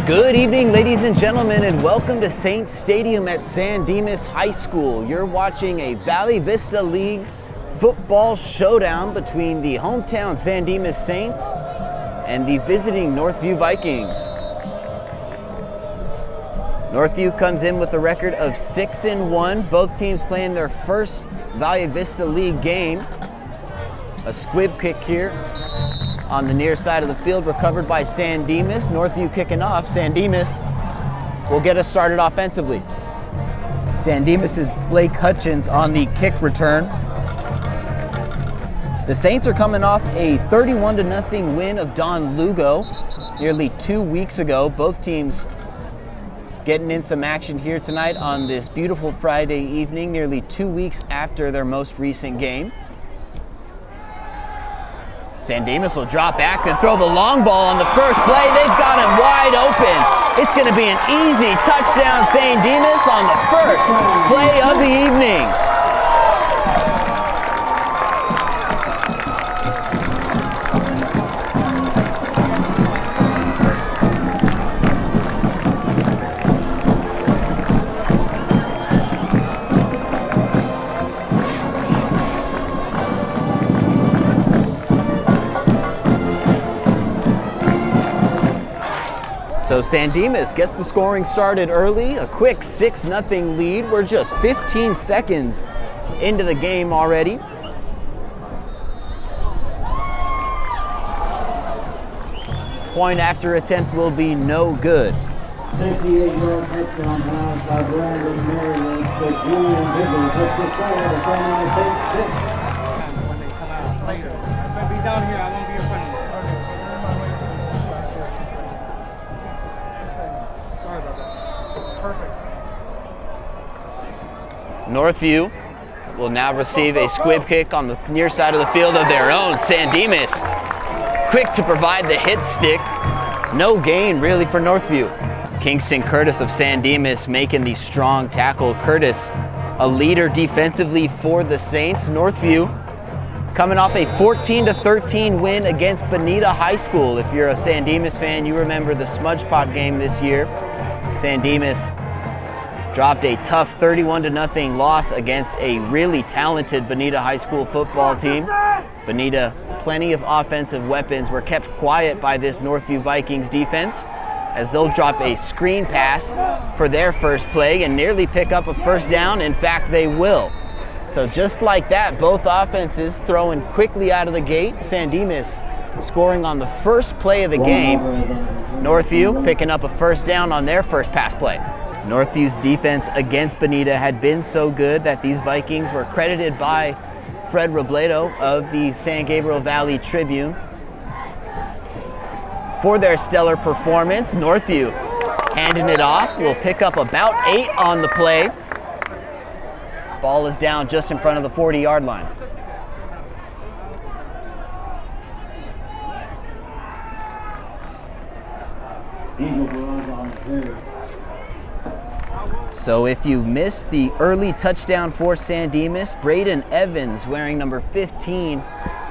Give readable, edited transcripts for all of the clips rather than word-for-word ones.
Good evening, ladies and gentlemen, and welcome to Saints Stadium at San Dimas High School. You're watching a Valley Vista League football showdown between the hometown San Dimas Saints and the visiting Northview Vikings. Northview comes in with a record of 6-1. Both teams playing their first Valley Vista League game. A squib kick here on the near side of the field, recovered by San Dimas. Northview kicking off. San Dimas will get us started offensively. San Dimas' Blake Hutchins on the kick return. The Saints are coming off a 31-0 win of Don Lugo nearly 2 weeks ago. Both teams getting in some action here tonight on this beautiful Friday evening, nearly 2 weeks after their most recent game. San Dimas will drop back and throw the long ball on the first play. They've got him wide open. It's going to be an easy touchdown, San Dimas, on the first play of the evening. So San Dimas gets the scoring started early, a quick 6-0 lead. We're just 15 seconds into the game already. Point after attempt will be no good. 58-yard touchdown pass by Brandon Maryland to Julian Vigil. That's the start of the San Dimas Saints 6. When they come out later. If I be down here, I won't be in front of you. Sorry about that. Perfect. Northview will now receive a squib kick on the near side of the field of their own. San Dimas quick to provide the hit stick. No gain really for Northview. Kingston Curtis of San Dimas making the strong tackle. Curtis, a leader defensively for the Saints. Northview coming off a 14-13 win against Bonita High School. If you're a San Dimas fan, you remember the Smudge Pot game this year. San Dimas dropped a tough 31-0 loss against a really talented Bonita High School football team. Bonita, plenty of offensive weapons, were kept quiet by this Northview Vikings defense as they'll drop a screen pass for their first play and nearly pick up a first down. In fact, they will. So just like that, both offenses throwing quickly out of the gate. San Dimas scoring on the first play of the game. Northview picking up a first down on their first pass play. Northview's defense against Bonita had been so good that these Vikings were credited by Fred Robledo of the San Gabriel Valley Tribune for their stellar performance. Northview handing it off, will pick up about 8 on the play. Ball is down just in front of the 40-yard line. So if you missed the early touchdown for San Dimas, Braden Evans, wearing number 15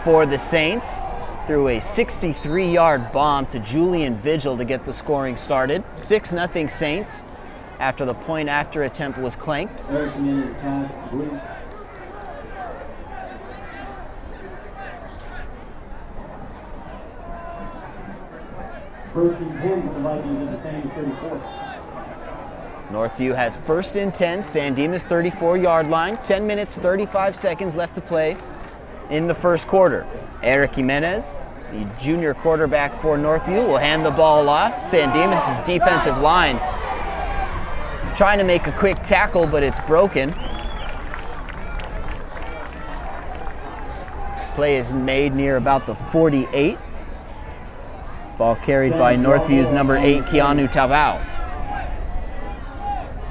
for the Saints, threw a 63-yard bomb to Julian Vigil to get the scoring started. 6-0 Saints after the point after attempt was clanked. First and 10 for the Vikings at the San Dimas 34. Northview has first and 10, San Dimas 34-yard line. 10 minutes, 35 seconds left to play in the first quarter. Eric Jimenez, the junior quarterback for Northview, will hand the ball off. San Dimas' defensive line trying to make a quick tackle, but it's broken. Play is made near about the 48. Ball carried by Northview's number 8, Keanu Tavau.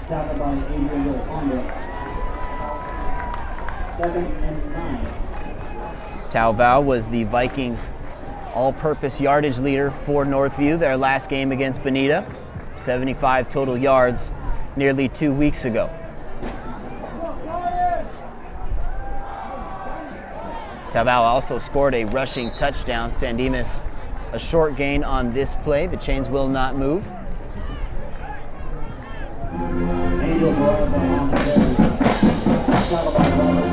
Tackled by Adrian Honda. 2nd and 9. Tavau was the Vikings' all-purpose yardage leader for Northview, their last game against Bonita. 75 total yards nearly 2 weeks ago. Tavau also scored a rushing touchdown. San Dimas, a short gain on this play. The chains will not move. Angel Barber on the carry. Followed by Robert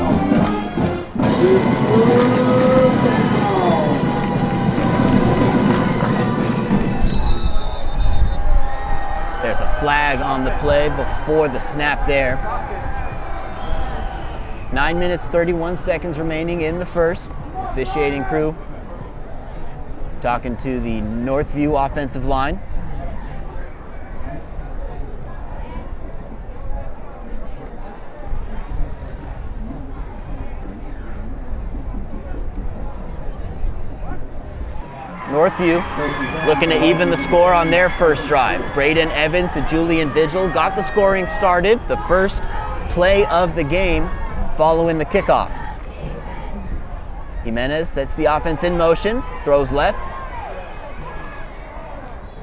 There's a flag on the play before the snap there. 9 minutes, 31 seconds remaining in the first. Officiating crew talking to the Northview offensive line. Northview looking to even the score on their first drive. Braden Evans to Julian Vigil got the scoring started. The first play of the game following the kickoff. Jimenez sets the offense in motion, throws left.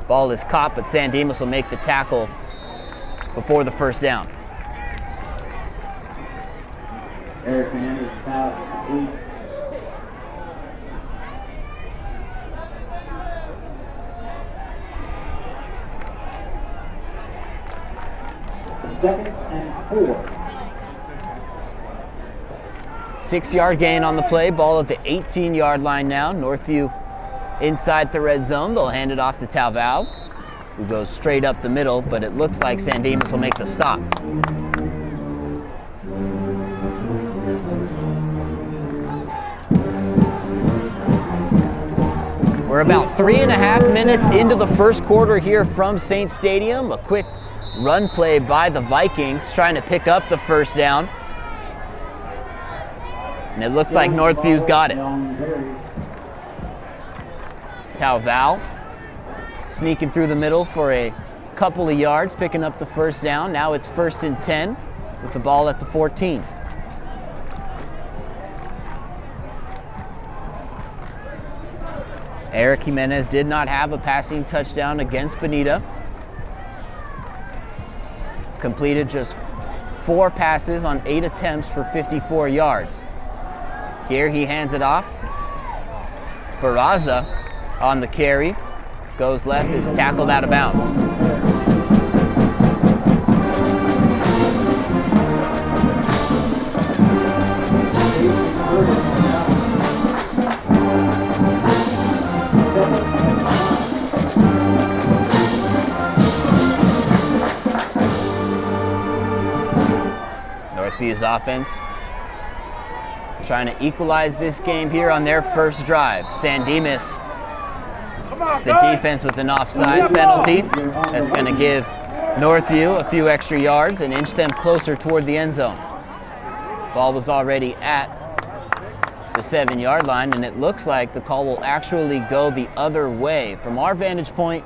Ball is caught, but San Dimas will make the tackle before the first down. Eric Hernandez pass complete. Second and 4. 6-yard gain on the play, ball at the 18-yard line now. Northview inside the red zone. They'll hand it off to Talval, who goes straight up the middle, but it looks like San Dimas will make the stop. We're about 3.5 minutes into the first quarter here from Saints Stadium. A quick run play by the Vikings trying to pick up the first down. And it looks like Northview's got it. Talval sneaking through the middle for a couple of yards, picking up the first down. Now it's 1st and 10 with the ball at the 14. Eric Jimenez did not have a passing touchdown against Bonita. Completed just 4 passes on 8 attempts for 54 yards. Here he hands it off. Barraza on the carry. Goes left, is tackled out of bounds. Northview's offense trying to equalize this game here on their first drive. San Dimas, the defense with an offsides penalty. That's going to give Northview a few extra yards and inch them closer toward the end zone. Ball was already at the 7-yard line, and it looks like the call will actually go the other way. From our vantage point,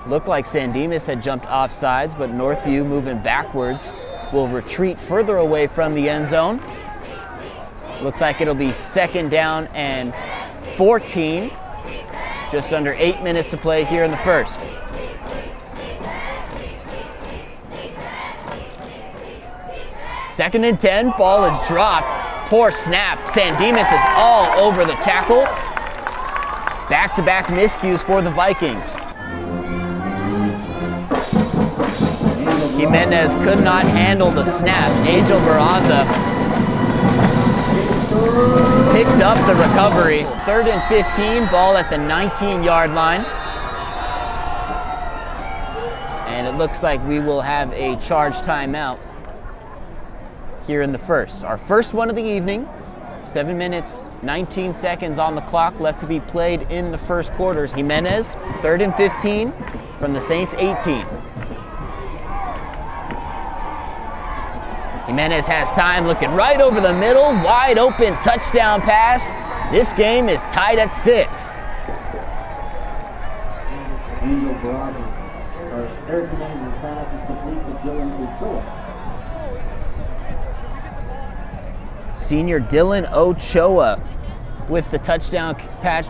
looked like San Dimas had jumped offsides, but Northview moving backwards will retreat further away from the end zone. Looks like it'll be 2nd down and 14. Just under 8 minutes to play here in the first. Second and 10, ball is dropped. Poor snap. San Dimas is all over the tackle. Back-to-back miscues for the Vikings. Jimenez could not handle the snap. Angel Barraza picked up the recovery. 3rd and 15, ball at the 19-yard line. And it looks like we will have a charge timeout here in the first. Our first one of the evening. 7 minutes, 19 seconds on the clock left to be played in the first quarters. Jimenez, 3rd and 15 from the Saints 18. Jimenez has time, looking right over the middle, wide open touchdown pass. This game is tied at 6. Angel Barraza, Eric Hernandez pass is complete to Dylan Ochoa. Senior Dylan Ochoa with the touchdown patch.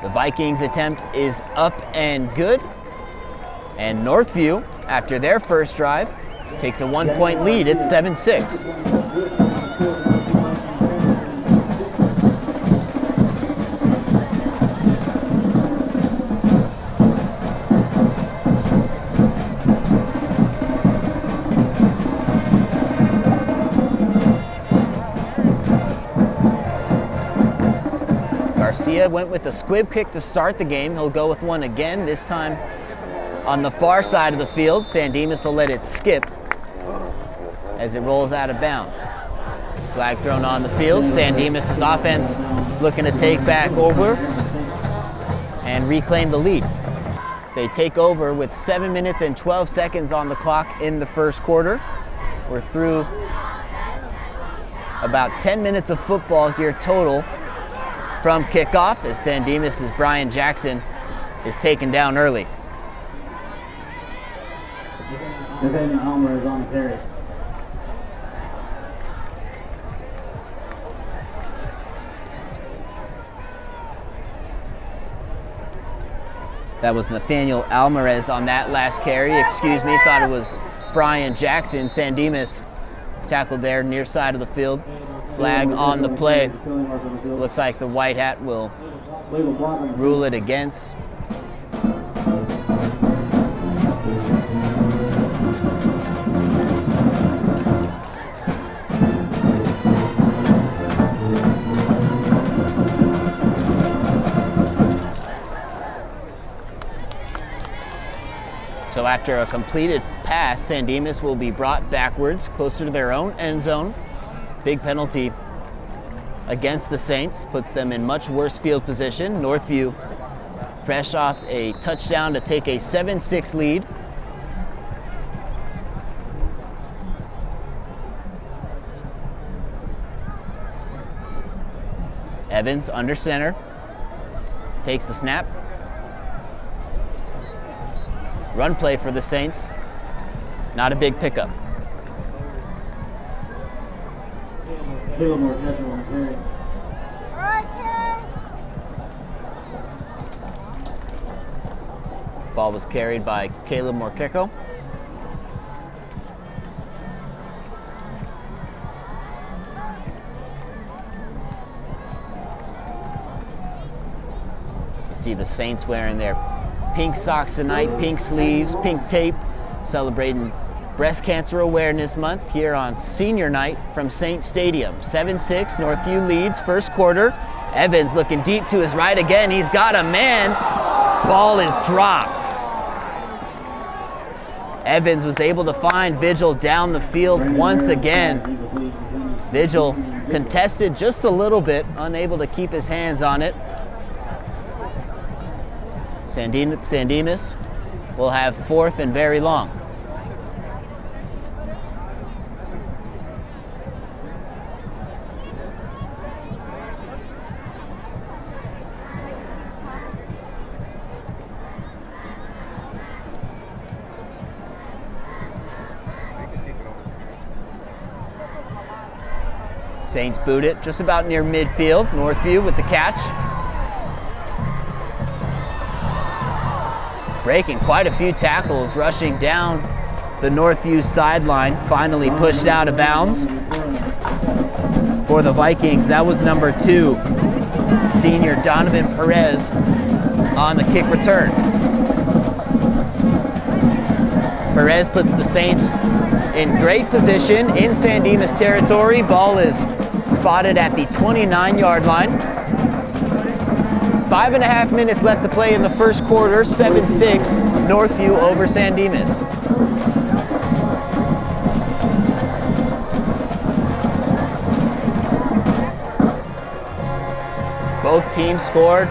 The Vikings attempt is up and good. And Northview, after their first drive, takes a 1-point lead. It's 7-6. Garcia went with a squib kick to start the game. He'll go with one again, this time on the far side of the field. San Dimas will let it skip as it rolls out of bounds. Flag thrown on the field. San Dimas' offense looking to take back over and reclaim the lead. They take over with 7 minutes and 12 seconds on the clock in the first quarter. We're through about 10 minutes of football here total from kickoff as San Dimas' Brian Jackson is taken down early. Defending Homer is on the carry. That was Nathaniel Alvarez on that last carry. Excuse me, thought it was Brian Jackson. San Dimas tackled there near side of the field. Flag on the play. Looks like the white hat will rule it against. So after a completed pass, San Dimas will be brought backwards, closer to their own end zone. Big penalty against the Saints, puts them in much worse field position. Northview fresh off a touchdown to take a 7-6 lead. Evans under center, takes the snap. Run play for the Saints, not a big pickup. Ball was carried by Caleb Morkeko. You see the Saints wearing their pink socks tonight, pink sleeves, pink tape, celebrating Breast Cancer Awareness Month here on senior night from Saint Stadium. 7-6, Northview leads first quarter. Evans looking deep to his right again. He's got a man. Ball is dropped. Evans was able to find Vigil down the field once again. Vigil contested just a little bit, unable to keep his hands on it. San Dimas will have fourth and very long. Saints boot it just about near midfield. Northview with the catch. Breaking quite a few tackles, rushing down the Northview sideline, finally pushed out of bounds for the Vikings. That was number 2, senior Donovan Perez on the kick return. Perez puts the Saints in great position in San Dimas territory. Ball is spotted at the 29-yard line. 5.5 minutes left to play in the first quarter. 7-6, Northview over San Dimas. Both teams scored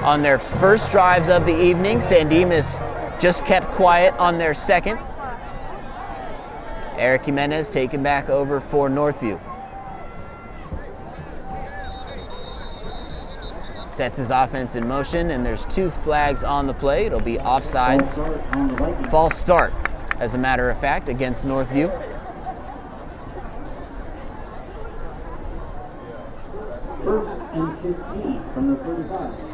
on their first drives of the evening. San Dimas just kept quiet on their second. Eric Jimenez taken back over for Northview. Sets his offense in motion, and there's 2 flags on the play. It'll be offsides. False start, as a matter of fact, against Northview. First and 15 from the 35.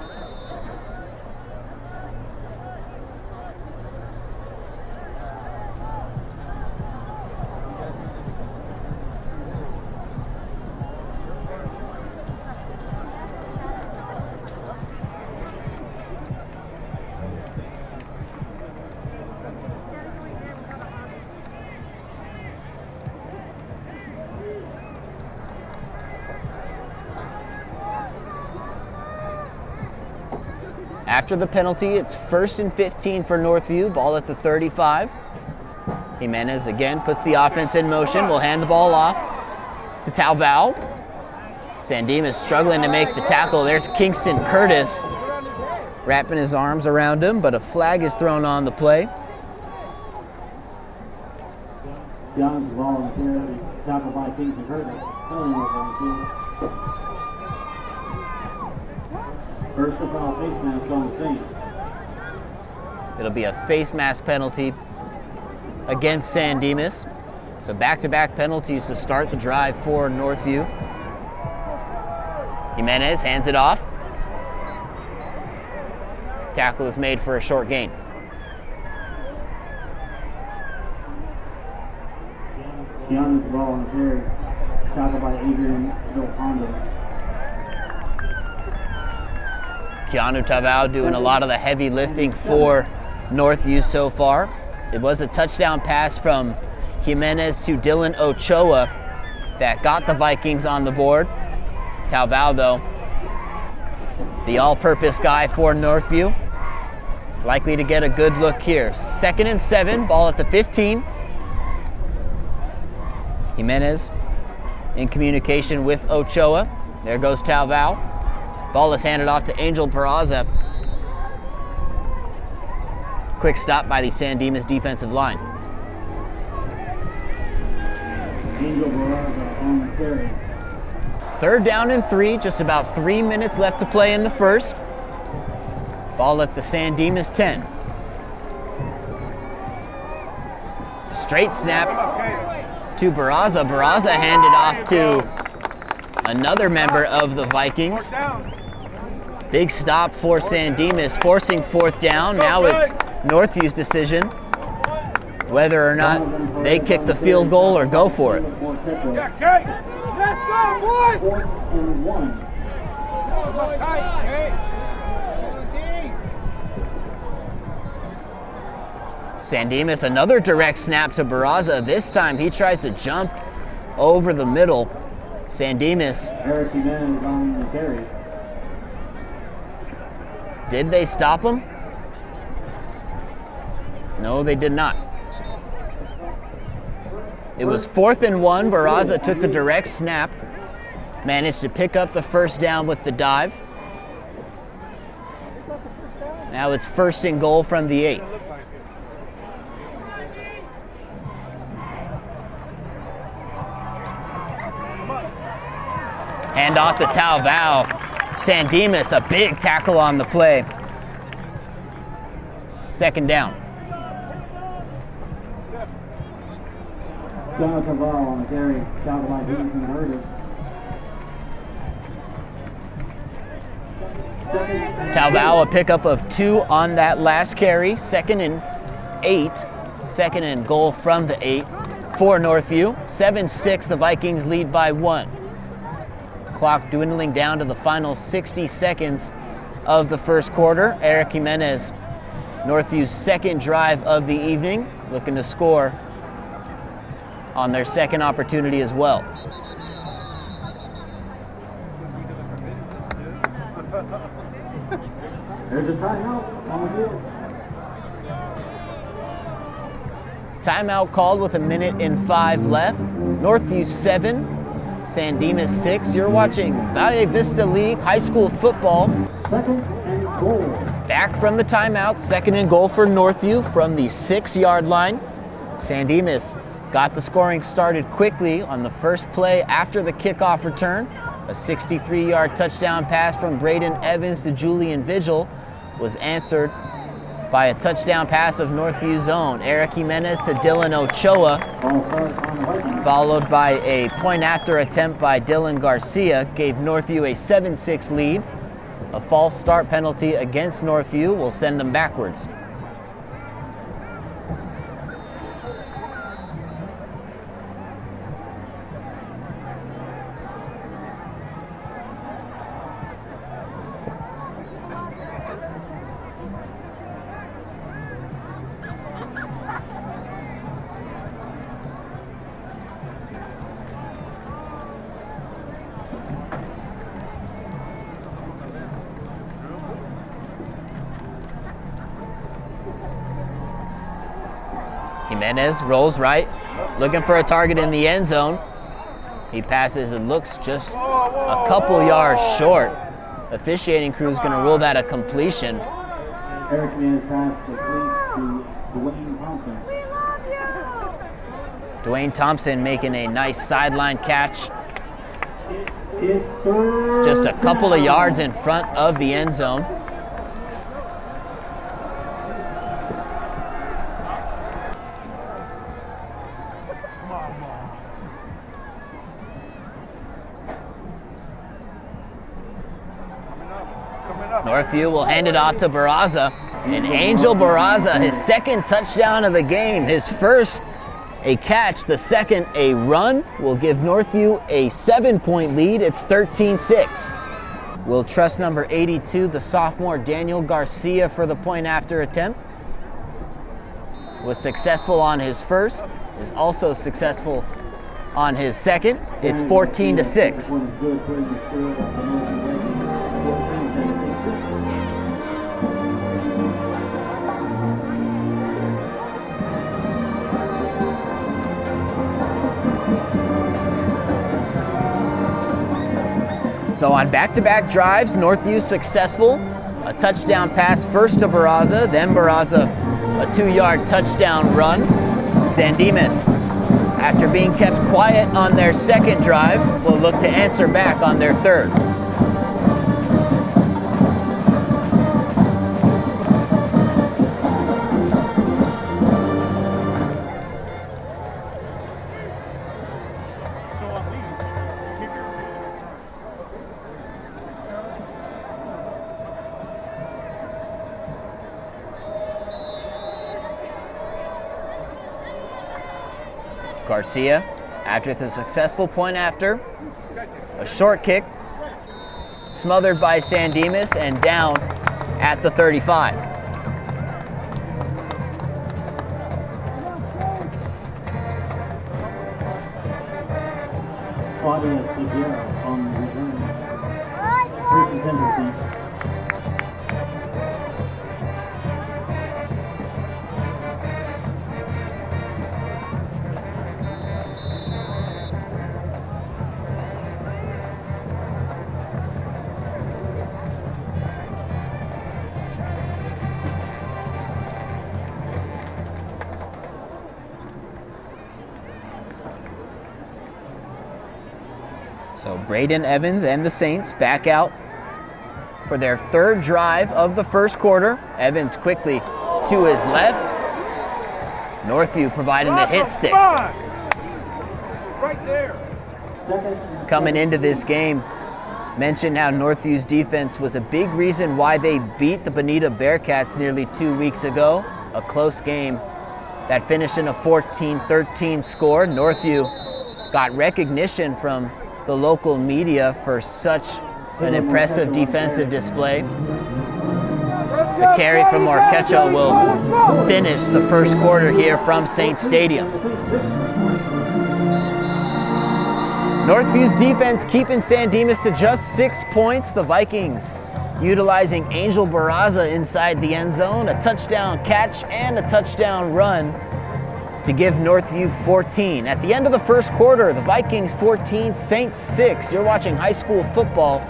After the penalty, it's 1st and 15 for Northview, ball at the 35. Jimenez again puts the offense in motion, will hand the ball off to Talval. San Dimas struggling to make the tackle. There's Kingston Curtis wrapping his arms around him, but a flag is thrown on the play. John's ball on the carry, tackled by Kingston Curtis. First to foul, face mask on the Saints. It'll be a face mask penalty against San Dimas. So back-to-back penalties to start the drive for Northview. Jimenez hands it off. Tackle is made for a short gain. Keanu's ball on the carry, tackled by Adrian Vilhondo. Keanu Tavao doing a lot of the heavy lifting for Northview so far. It was a touchdown pass from Jimenez to Dylan Ochoa that got the Vikings on the board. Tavao, though, the all-purpose guy for Northview, likely to get a good look here. 2nd and 7, ball at the 15. Jimenez in communication with Ochoa. There goes Talval. Ball is handed off to Angel Peraza. Quick stop by the San Dimas defensive line. Angel Peraza on the carry. 3rd down and 3, just about 3 minutes left to play in the first. Ball at the San Dimas 10. Straight snap to Barraza. Barraza handed off to another member of the Vikings. Big stop for San Dimas, forcing 4th down. Now it's Northview's decision whether or not they kick the field goal or go for it. Let's go, boy! 4th and 1. San Dimas, another direct snap to Barraza. This time he tries to jump over the middle. San Dimas. Eric Jimenez on the carry. Did they stop him? No, they did not. It was 4th and 1. Barraza took the direct snap, managed to pick up the 1st down with the dive. Now it's 1st and goal from the 8. Hand off to Talval. San Dimas, a big tackle on the play. 2nd down. Jonathan Ball on the carry, tackled by Kingston Curtis. Talval, a pickup of 2 on that last carry. 2nd and 8. 2nd and goal from the 8 for Northview. 7-6, the Vikings lead by 1. Clock dwindling down to the final 60 seconds of the first quarter. Eric Jimenez, Northview's 2nd drive of the evening, looking to score on their 2nd opportunity as well. There's a timeout on the field. Timeout called with 1:05 left. Northview 7, San Dimas 6. You're watching Valle Vista League High School football. 2nd and goal. Back from the timeout, 2nd and goal for Northview from the 6-yard line. San Dimas got the scoring started quickly on the first play after the kickoff return. A 63-yard touchdown pass from Braden Evans to Julian Vigil was answered by a touchdown pass of Northview's own Eric Jimenez to Dylan Ochoa, Ball starts on the Vikings. followed by a point-after attempt by Dylan Garcia, gave Northview a 7-6 lead. A false start penalty against Northview will send them backwards. Jimenez rolls right, looking for a target in the end zone. He passes, it looks just a couple yards short. Officiating crew is going to rule that a completion. Eric Mann pass complete to Dwayne Thompson. Dwayne Thompson making a nice sideline catch. It's third Just a couple of down. yards in front of the end zone. Northview will hand it off to Barraza. And Angel Barraza, his second touchdown of the game. His first a catch, the second a run, will give Northview a 7-point lead. It's 13-6. We'll trust number 82, the sophomore Daniel Garcia, for the point after attempt. Was successful on his first, is also successful on his second. It's 14-6. So on back-to-back drives, Northview successful. A touchdown pass first to Barraza, then Barraza a 2-yard touchdown run. San Dimas, after being kept quiet on their second drive, will look to answer back on their third. Garcia, after the successful point after, a short kick, smothered by San Dimas and down at the 35. Claudia Seguera on the return. First and 10, please. So Braden Evans and the Saints back out for their third drive of the first quarter. Evans quickly to his left. Northview providing the hit stick. Right there. Coming into this game, mentioned how Northview's defense was a big reason why they beat the Bonita Bearcats nearly 2 weeks ago. A close game that finished in a 14-13 score. Northview got recognition from the local media for such an impressive defensive display. The carry from Marquecho will finish the first quarter here from Saints Stadium. Northview's defense keeping San Dimas to just 6 points. The Vikings utilizing Angel Barraza inside the end zone, a touchdown catch and a touchdown run to give Northview 14. At the end of the first quarter, the Vikings 14, Saints 6. You're watching high school football.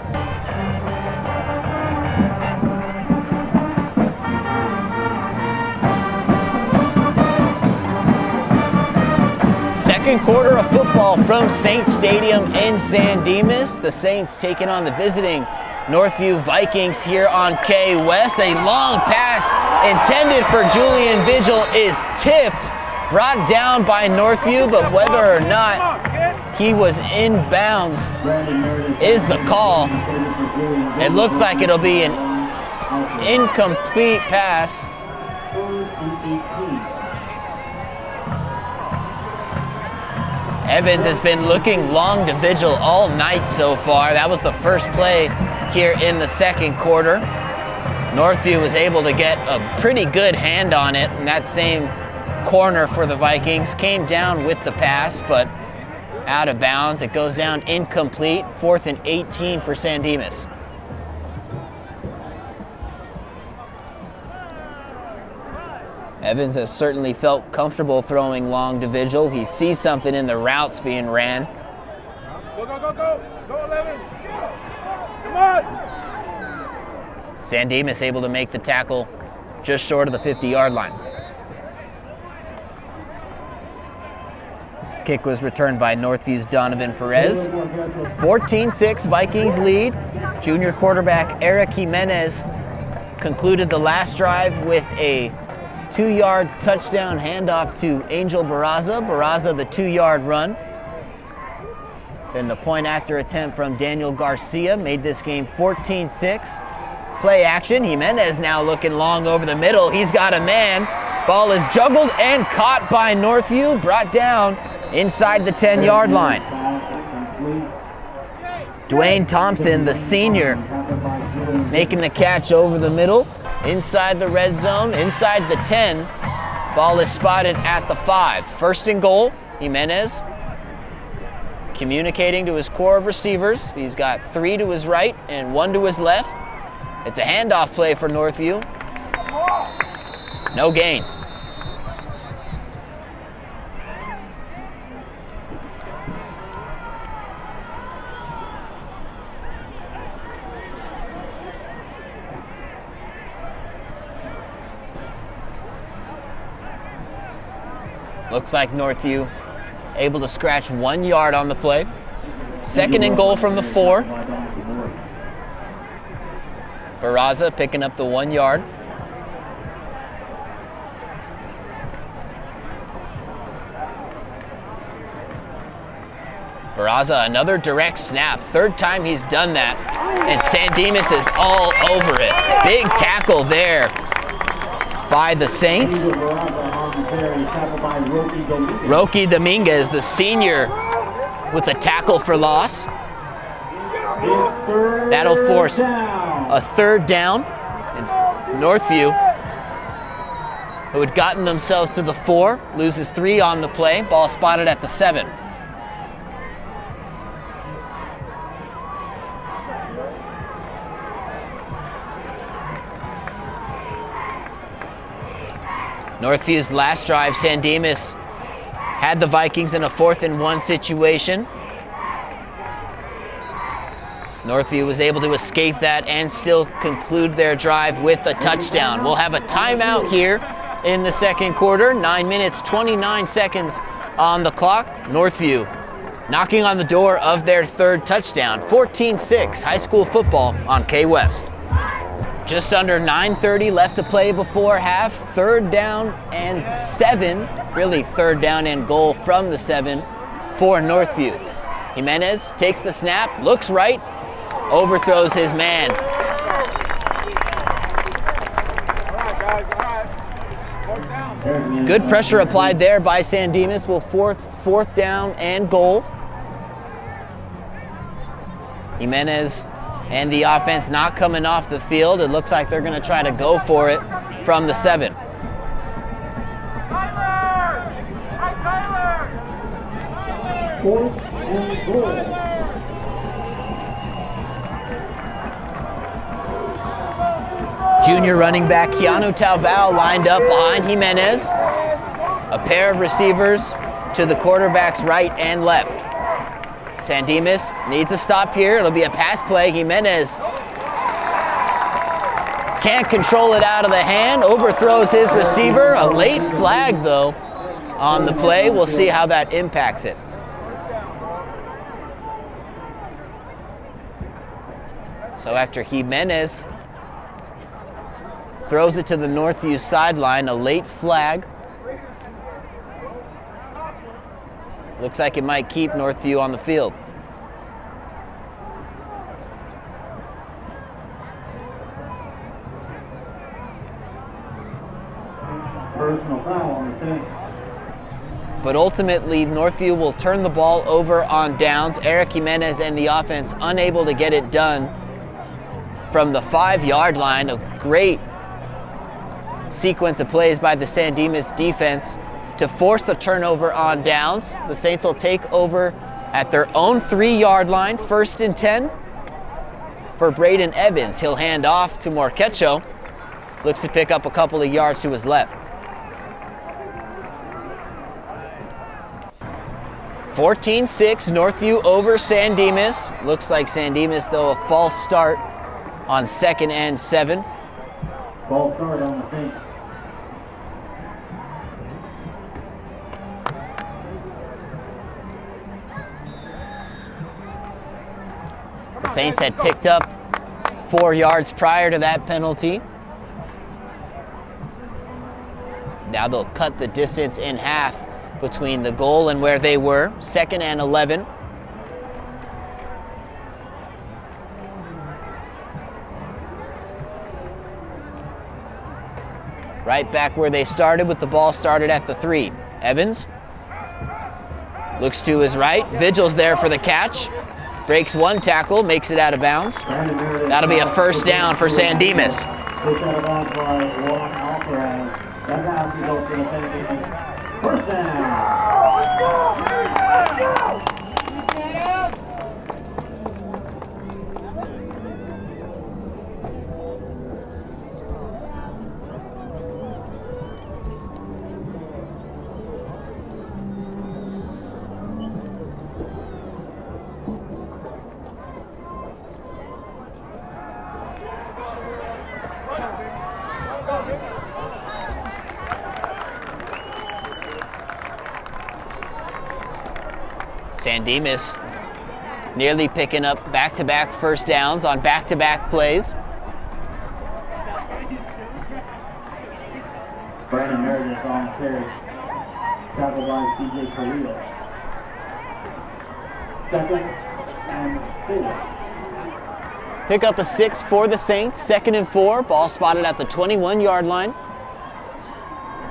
Second quarter of football from Saints Stadium in San Dimas. The Saints taking on the visiting Northview Vikings here on KWST. A long pass intended for Julian Vigil is tipped, brought down by Northview, but whether or not he was in bounds is the call. It looks like it'll be an incomplete pass. Evans has been looking long to Vigil all night so far. That was the first play here in the second quarter. Northview was able to get a pretty good hand on it, and that same corner for the Vikings came down with the pass, but out of bounds. It goes down incomplete. 4th and 18 for San Dimas. Evans has certainly felt comfortable throwing long to Vigil. He sees something in the routes being ran. Go, go, go, go. Go, 11. Come on. San Dimas able to make the tackle just short of the 50-yard line. Kick was returned by Northview's Donovan Perez. 14-6 Vikings lead. Junior quarterback Eric Jimenez concluded the last drive with a 2-yard touchdown handoff to Angel Barraza. Barraza, the 2-yard run. Then the point after attempt from Daniel Garcia made this game 14-6. Play action. Jimenez now looking long over the middle. He's got a man. Ball is juggled and caught by Northview, brought down inside the 10-yard line. Dwayne Thompson, the senior, making the catch over the middle, inside the red zone, inside the 10. Ball is spotted at the 5. First and goal, Jimenez communicating to his core of receivers. He's got 3 to his right and 1 to his left. It's a handoff play for Northview. No gain. Looks like Northview able to scratch 1 yard on the play. Second and goal from the 4. Barraza picking up the 1 yard. Barraza, another direct snap. Third time he's done that. And San Dimas is all over it. Big tackle there by the Saints. Roque Dominguez, the senior, with a tackle for loss. That'll force a third down. It's Northview, who had gotten themselves to the 4, loses 3 on the play. Ball spotted at the 7. Northview's last drive, San Dimas had the Vikings in a 4th and 1 situation. Northview was able to escape that and still conclude their drive with a touchdown. We'll have a timeout here in the second quarter. 9 minutes, 29 seconds on the clock. Northview knocking on the door of their 3rd touchdown. 14-6 high school football on KWST. Just under 9:30 left to play before half. 3rd down and 7, really 3rd down and goal from the 7 for Northview. Jimenez takes the snap, looks right, overthrows his man. Good pressure applied there by San Dimas. Will 4th down and goal. Jimenez and the offense not coming off the field. It looks like they're going to try to go for it from the 7. Junior running back Keanu Talval lined up behind Jimenez. A pair of receivers to the quarterback's right and left. San Dimas needs a stop here. It'll be a pass play. Jimenez can't control it out of the hand, overthrows his receiver. A late flag, though, on the play. We'll see how that impacts it. So after Jimenez throws it to the Northview sideline, a late flag. Looks like it might keep Northview on the field. Personal foul on the Saints. But ultimately, Northview will turn the ball over on downs. Eric Jimenez and the offense unable to get it done from the 5-yard line. A great sequence of plays by the San Dimas defense to force the turnover on downs. The Saints will take over at their own 3-yard line, 1st and 10 for Braden Evans. He'll hand off to Marquecho. Looks to pick up a couple of yards to his left. 14-6, Northview over San Dimas. Looks like San Dimas, though, a false start on 2nd and 7. False start on the Saints. The Saints had picked up 4 yards prior to that penalty. Now they'll cut the distance in half between the goal and where they were. 2nd and 11. Right back where they started with the ball started at the 3. Evans looks to his right. Vigil's there for the catch. Breaks one tackle, makes it out of bounds. That'll be a first down for San Dimas. Pushed out of bounds by Warren Alvarez. That pass results in a San Dimas first down. Let's go! San Dimas nearly picking up back-to-back first downs on back-to-back plays. Brandon Meredith on carry. Tackled by C.J. Carrillo. 2nd and 4. Pick up a 6 for the Saints. 2nd and 4. Ball spotted at the 21-yard line.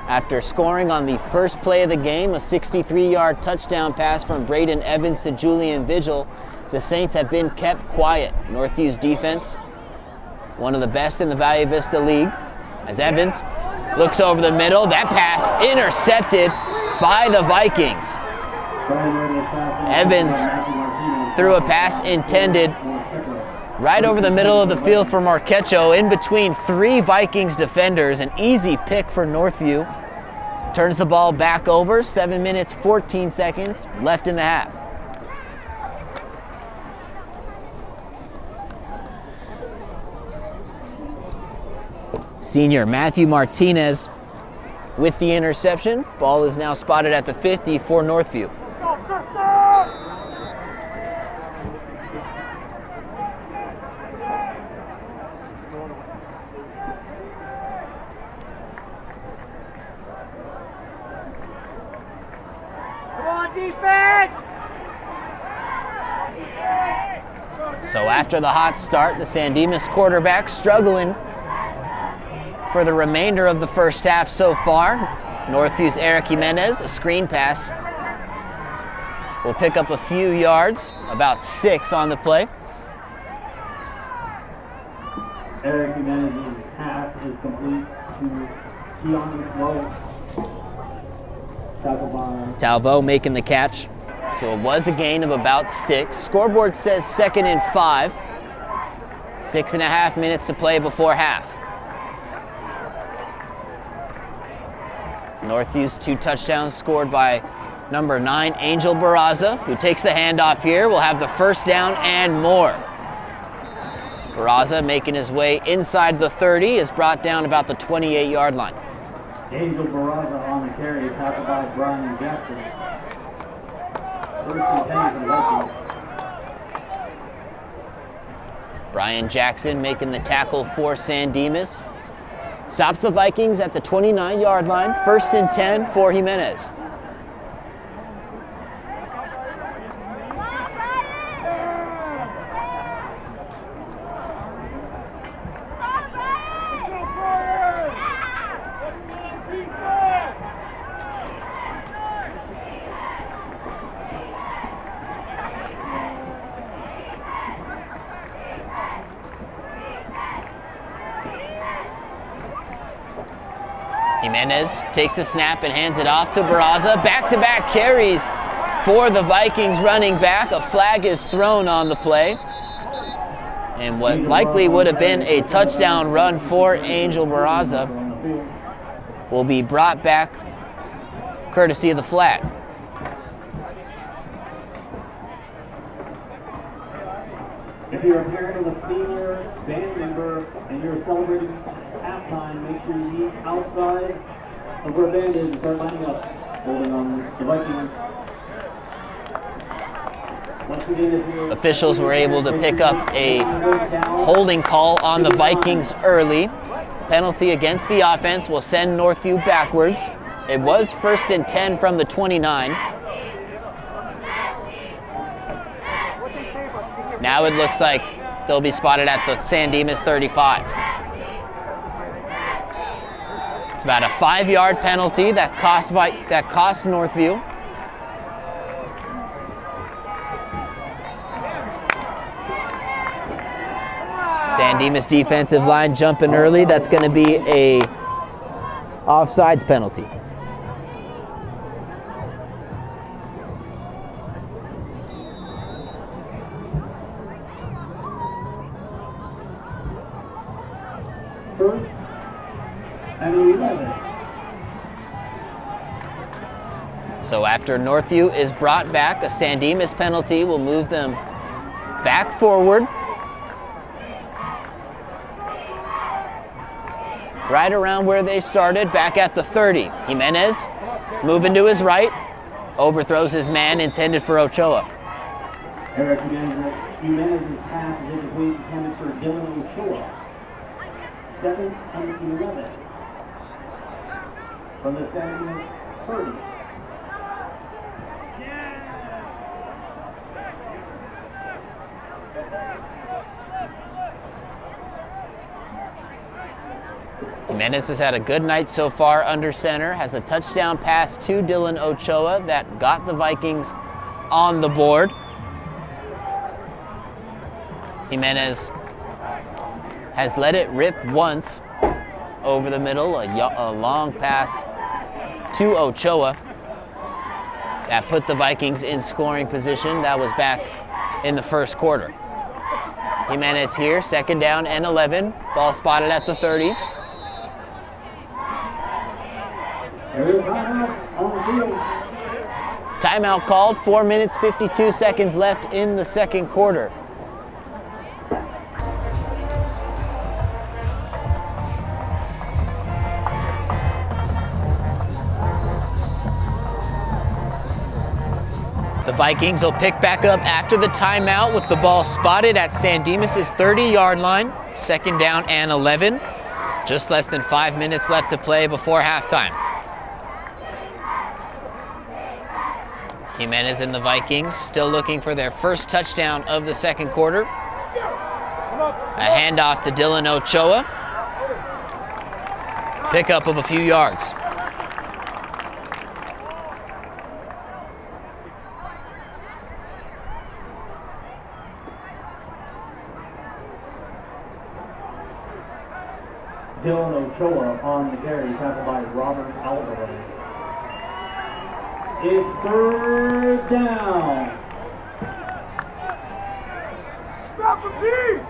After scoring on the first play of the game, a 63-yard touchdown pass from Braden Evans to Julian Vigil, the Saints have been kept quiet. Northview's defense, one of the best in the Valle Vista League. As Evans looks over the middle, that pass intercepted by the Vikings. Evans threw a pass intended right over the middle of the field for Marquecho, in between 3 Vikings defenders. An easy pick for Northview. Turns the ball back over. 7 minutes, 14 seconds left in the half. Senior Matthew Martinez with the interception. Ball is now spotted at the 50 for Northview. So after the hot start, the San Dimas quarterback struggling for the remainder of the first half so far. Northview's Eric Jimenez, a screen pass, will pick up a few yards, about 6 on the play. Eric Jimenez's pass is complete to Keanu Lowe. Tackled by Talvo making the catch. So it was a gain of about 6. Scoreboard says 2nd and 5. 6.5 minutes to play before half. Northview's 2 touchdowns scored by number 9, Angel Barraza, who takes the handoff here. Will have the first down and more. Barraza making his way inside the 30, is brought down about the 28-yard line. Angel Barraza on the carry, tackled by Brian Jackson. First and 10 for the Vikings. Brian Jackson making the tackle for San Dimas. Stops the Vikings at the 29-yard line. 1st and 10 for Jimenez. Jimenez takes the snap and hands it off to Barraza. Back-to-back carries for the Vikings running back. A flag is thrown on the play. And what likely would have been a touchdown run for Angel Barraza will be brought back courtesy of the flag. If you're a parent of a senior band member and you're celebrating halftime, make sure you meet outside of where band is and start lining up, holding on the Vikings. Once again, if you're Officials were able to pick up a holding call on the Vikings early. Penalty against the offense will send Northview backwards. It was 1st and 10 from the 29. Now it looks like they'll be spotted at the San Dimas 35. It's about a 5-yard penalty that costs Northview. San Dimas defensive line jumping early. That's going to be a offsides penalty. First and 11. So after Northview is brought back, a San Dimas penalty will move them back forward. Right around where they started, back at the 30. Jimenez moving to his right, overthrows his man intended for Ochoa. Eric Jimenez's pass is incomplete, intended for Dylan Ochoa. 7 and 11. From the San Dimas 30. Jimenez has had a good night so far under center, has a touchdown pass to Dylan Ochoa that got the Vikings on the board. Jimenez has let it rip once over the middle, a long pass to Ochoa that put the Vikings in scoring position. That was back in the first quarter. Jimenez here, 2nd down and 11, ball spotted at the 30. Timeout called, 4 minutes, 52 seconds left in the second quarter. The Vikings will pick back up after the timeout with the ball spotted at San Dimas' 30-yard line, 2nd down and 11. Just less than 5 minutes left to play before halftime. Jimenez and the Vikings still looking for their first touchdown of the second quarter. A handoff to Dylan Ochoa. Pickup of a few yards. Dylan Ochoa on the carry, tackled by Robert Alvarez. It's 3rd down. Stop the beat!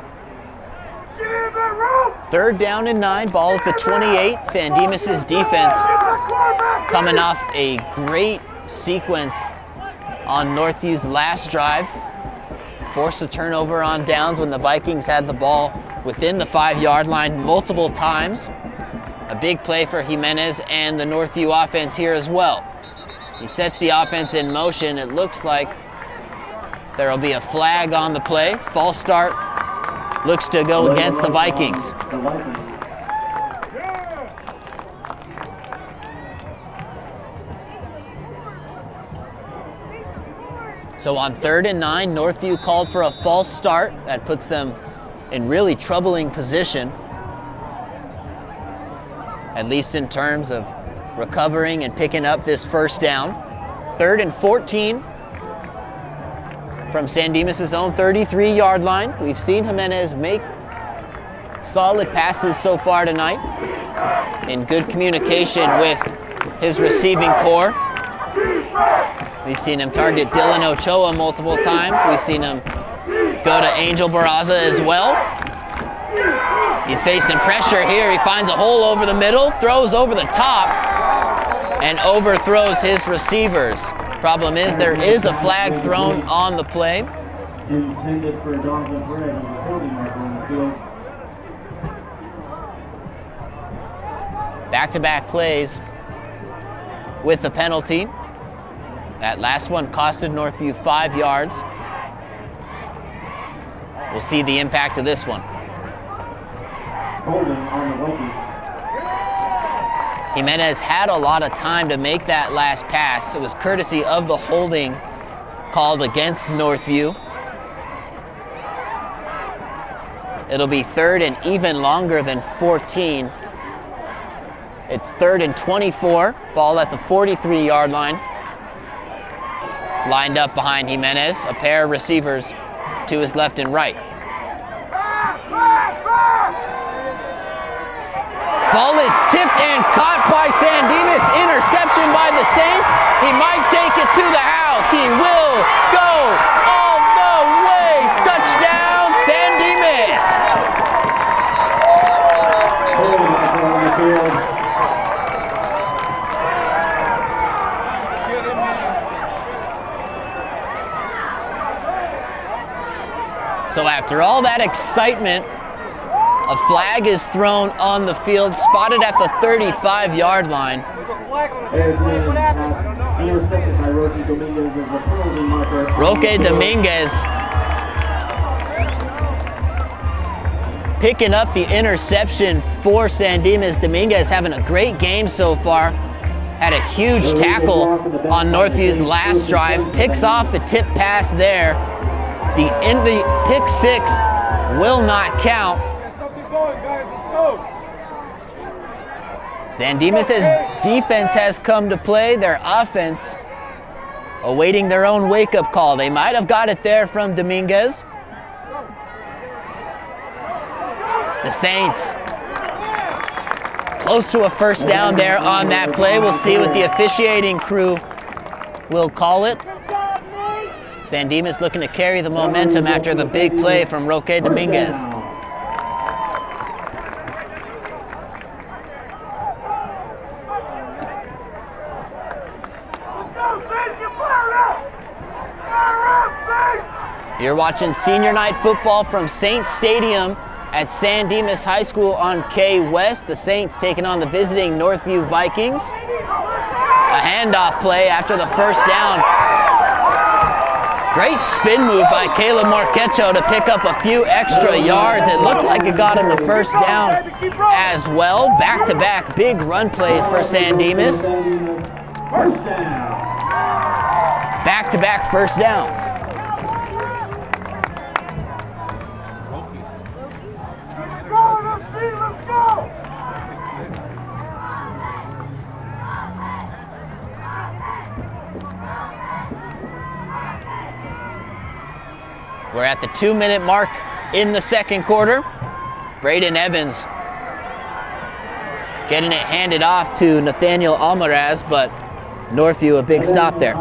Get in that room! 3rd down and 9, ball at the 28. San Dimas' defense coming off a great sequence on Northview's last drive. Forced a turnover on downs when the Vikings had the ball within the 5-yard line multiple times. A big play for Jimenez and the Northview offense here as well. He sets the offense in motion. It looks like there will be a flag on the play. False start looks to go against the Vikings. So on 3rd and 9, Northview called for a false start. That puts them in really troubling position, at least in terms of recovering and picking up this first down. 3rd and 14 from San Dimas' own 33-yard line. We've seen Jimenez make solid passes so far tonight in good communication with his receiving core. We've seen him target Dylan Ochoa multiple times. We've seen him go to Angel Barraza as well. He's facing pressure here. He finds a hole over the middle, throws over the top, and overthrows his receivers. Problem is, there is a flag thrown on the play. intended for Donovan Perez as a holding marker on the field. Back-to-back plays with the penalty. That last one costed Northview 5 yards. We'll see the impact of this one. Holding on the Vikings. Jimenez had a lot of time to make that last pass. It was courtesy of the holding called against Northview. It'll be third and even longer than 14. It's third and 24, ball at the 43-yard line. Lined up behind Jimenez, a pair of receivers to his left and right. Ball is tipped and caught by San Dimas. Interception by the Saints. He might take it to the house. He will go all the way. Touchdown, San Dimas. So after all that excitement, a flag is thrown on the field, spotted at the 35-yard line. Roque Dominguez picking up the interception for San Dimas. Dominguez having a great game so far. Had a huge tackle on Northview's last drive. Picks off the tip pass there. The pick six will not count. San Dimas' defense has come to play. Their offense awaiting their own wake-up call. They might have got it there from Dominguez. The Saints close to a first down there on that play. We'll see what the officiating crew will call it. San Dimas looking to carry the momentum after the big play from Roque Dominguez. You're watching senior night football from Saints Stadium at San Dimas High School on KWST. The Saints taking on the visiting Northview Vikings. A handoff play after the first down. Great spin move by Caleb Marquecho to pick up a few extra yards. It looked like it got him the first down as well. Back-to-back big run plays for San Dimas. Back-to-back first downs. We're at the 2-minute mark in the second quarter. Braden Evans getting it handed off to Nathaniel Almaraz, but Northview a big stop there.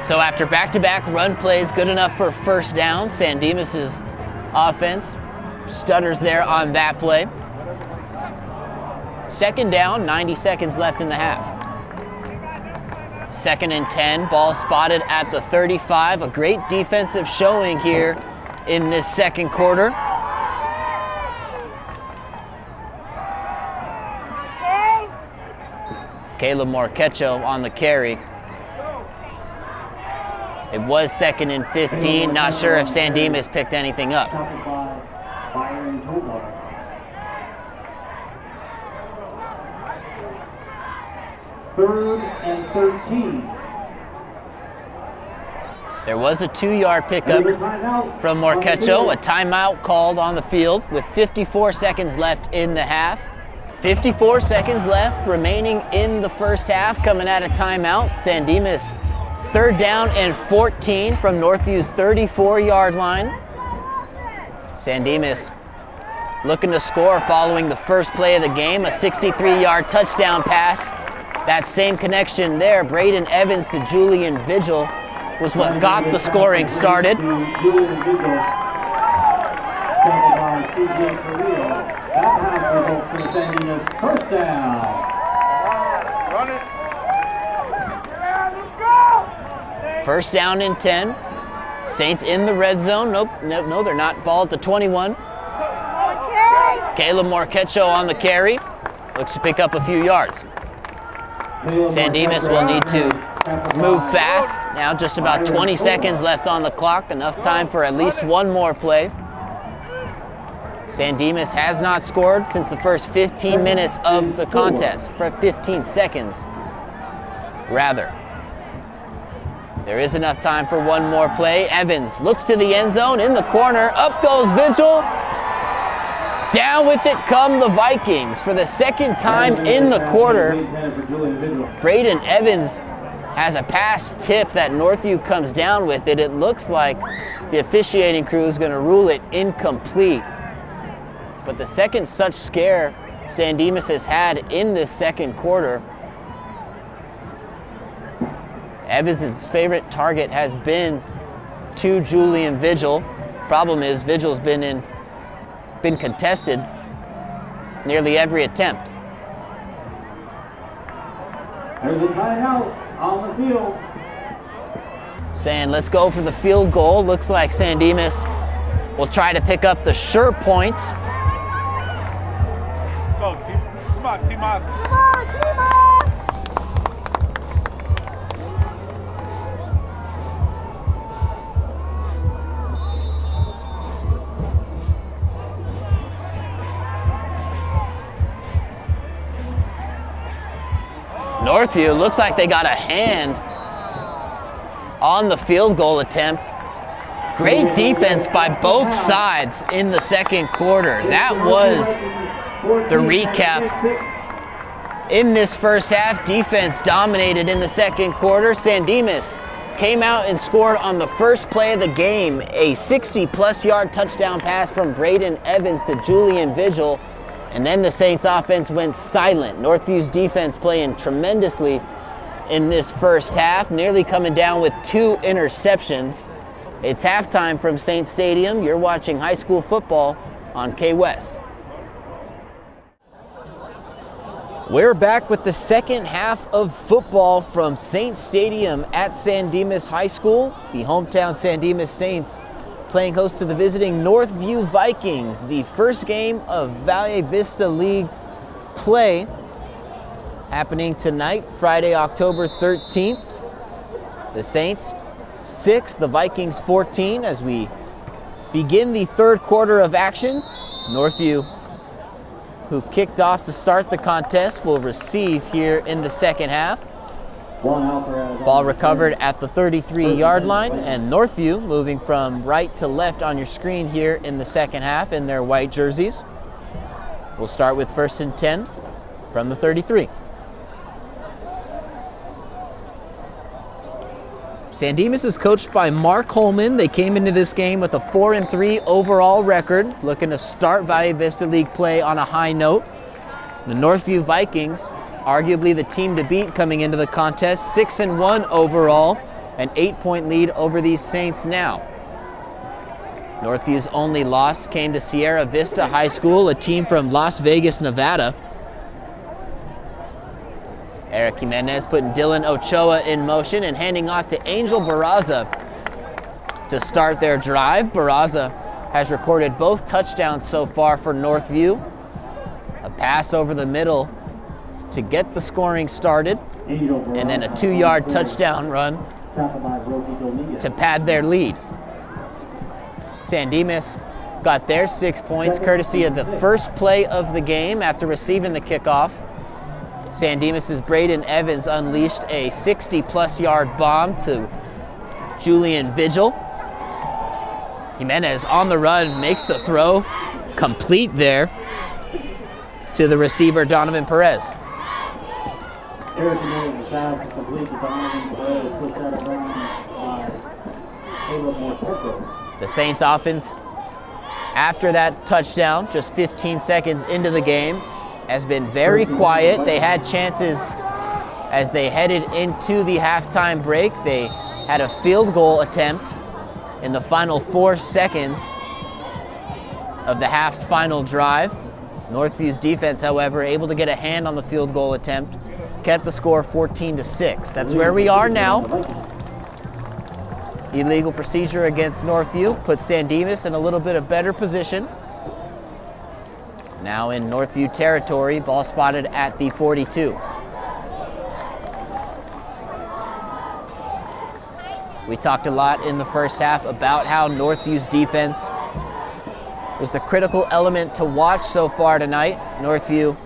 So after back-to-back run plays good enough for first down, San Dimas' offense stutters there on that play. Second down, 90 seconds left in the half. Second and 10, ball spotted at the 35. A great defensive showing here in this second quarter. Caleb Marquecho on the carry. It was second and 15. Not sure if San Dimas picked anything up. Third and 13. There was a 2-yard pickup from Marquecho. A timeout called on the field with 54 seconds left in the half. 54 seconds left remaining in the first half. Coming out of timeout, San Dimas third down and 14 from Northview's 34-yard line. San Dimas looking to score following the first play of the game, a 63-yard touchdown pass. That same connection there, Braden Evans to Julian Vigil, was what got the scoring started. First down and 10. Saints in the red zone. Nope, no, they're not. Ball at the 21. Caleb Marquecho on the carry. Looks to pick up a few yards. San Dimas will need to move fast. Now just about 20 seconds left on the clock. Enough time for at least one more play. San Dimas has not scored since the first 15 minutes of the contest. For 15 seconds, rather. There is enough time for one more play. Evans looks to the end zone, in the corner. Up goes Vigil. Down with it come the Vikings for the second time in the quarter. Braden Evans has a pass tip that Northview comes down with it. It looks like the officiating crew is going to rule it incomplete. But the second such scare San Dimas has had in this second quarter. Evans' favorite target has been to Julian Vigil. Problem is, Vigil's been contested nearly every attempt. There's a timeout on the field. Saying, let's go for the field goal. Looks like San Dimas will try to pick up the sure points. Go, team. Come on, team on. Northview looks like they got a hand on the field goal attempt. Great defense by both sides in the second quarter. That was the recap. In this first half, defense dominated in the second quarter. San Dimas came out and scored on the first play of the game, a 60-plus yard touchdown pass from Braden Evans to Julian Vigil. And then the Saints offense went silent. Northview's defense playing tremendously in this first half, nearly coming down with 2 interceptions. It's halftime from Saints Stadium. You're watching high school football on KWST. We're back with the second half of football from Saints Stadium at San Dimas High School. The hometown San Dimas Saints playing host to the visiting Northview Vikings, the first game of Valle Vista League play happening tonight, Friday, October 13th. The Saints 6, the Vikings 14 as we begin the third quarter of action. Northview, who kicked off to start the contest, will receive here in the second half. Ball recovered at the 33-yard line, and Northview moving from right to left on your screen here in the second half in their white jerseys. We'll start with 1st and 10 from the 33. San Dimas is coached by Mark Holman. They came into this game with a 4-3 overall record, looking to start Valle Vista League play on a high note. The Northview Vikings, arguably the team to beat coming into the contest, 6-1 overall, an 8-point lead over these Saints now. Northview's only loss came to Sierra Vista High School, a team from Las Vegas, Nevada. Eric Jimenez putting Dylan Ochoa in motion and handing off to Angel Barraza to start their drive. Barraza has recorded both touchdowns so far for Northview. A pass over the middle to get the scoring started, and then a 2-yard touchdown run to pad their lead. San Dimas got their 6 points courtesy of the first play of the game after receiving the kickoff. San Dimas' Braden Evans unleashed a 60-plus yard bomb to Julian Vigil. Jimenez on the run makes the throw complete there to the receiver Donovan Perez. Eric Jimenez pass is complete to Donovan Perez, pushed out of bounds by Caleb Marquecho. The Saints offense, after that touchdown, just 15 seconds into the game, has been very quiet. They had chances as they headed into the halftime break. They had a field goal attempt in the final 4 seconds of the half's final drive. Northview's defense, however, able to get a hand on the field goal attempt, kept the score 14-6. That's where we are now. Illegal procedure against Northview puts San Dimas in a little bit of better position. Now in Northview territory, ball spotted at the 42. We talked a lot in the first half about how Northview's defense was the critical element to watch so far tonight. Northview,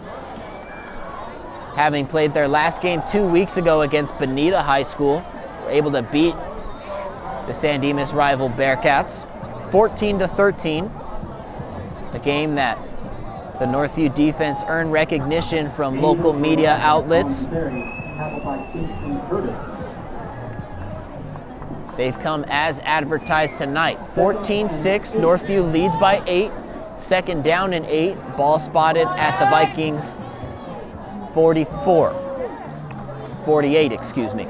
having played their last game 2 weeks ago against Bonita High School, were able to beat the San Dimas rival Bearcats 14-13. A game that the Northview defense earned recognition from local media outlets. They've come as advertised tonight. 14-6, Northview leads by 8. Second down and 8, ball spotted at the Vikings 48, excuse me.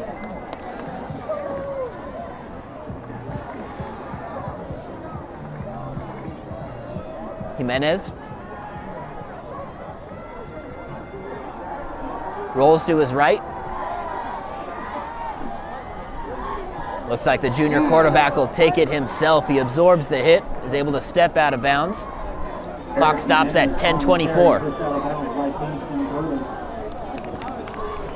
Jimenez rolls to his right. Looks like the junior quarterback will take it himself. He absorbs the hit, is able to step out of bounds. Clock stops at 10:24.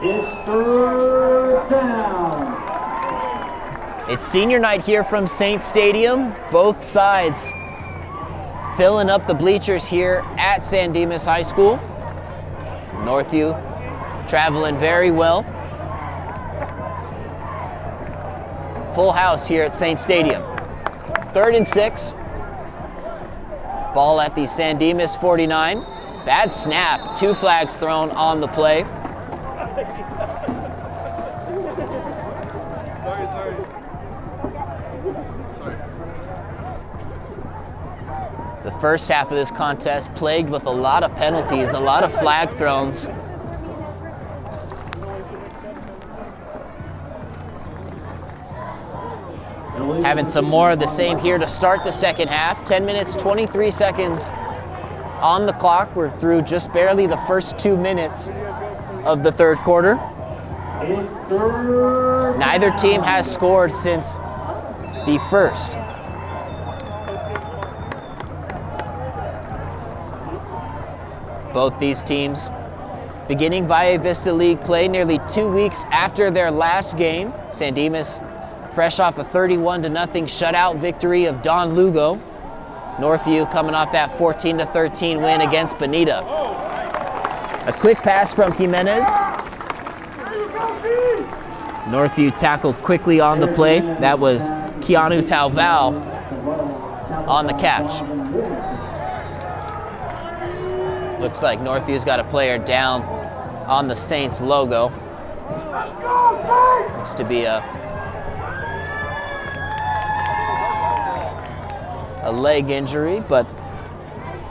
It's third down. It's senior night here from Saints Stadium. Both sides filling up the bleachers here at San Dimas High School. Northview traveling very well. Full house here at Saints Stadium. 3rd and 6. Ball at the San Dimas 49. Bad snap. 2 flags thrown on the play. The first half of this contest plagued with a lot of penalties, a lot of flag throws. Having some more of the same here to start the second half. 10 minutes, 23 seconds on the clock. We're through just barely the first 2 minutes of the third quarter. Neither team has scored since the first. Both these teams beginning Valle Vista League play nearly 2 weeks after their last game. San Dimas fresh off a 31-0 shutout victory of Don Lugo. Northview coming off that 14-13 win against Bonita. A quick pass from Jimenez. Northview tackled quickly on the play. That was Keanu Tauval on the catch. Looks like Northview's got a player down on the Saints logo. Looks to be a leg injury, but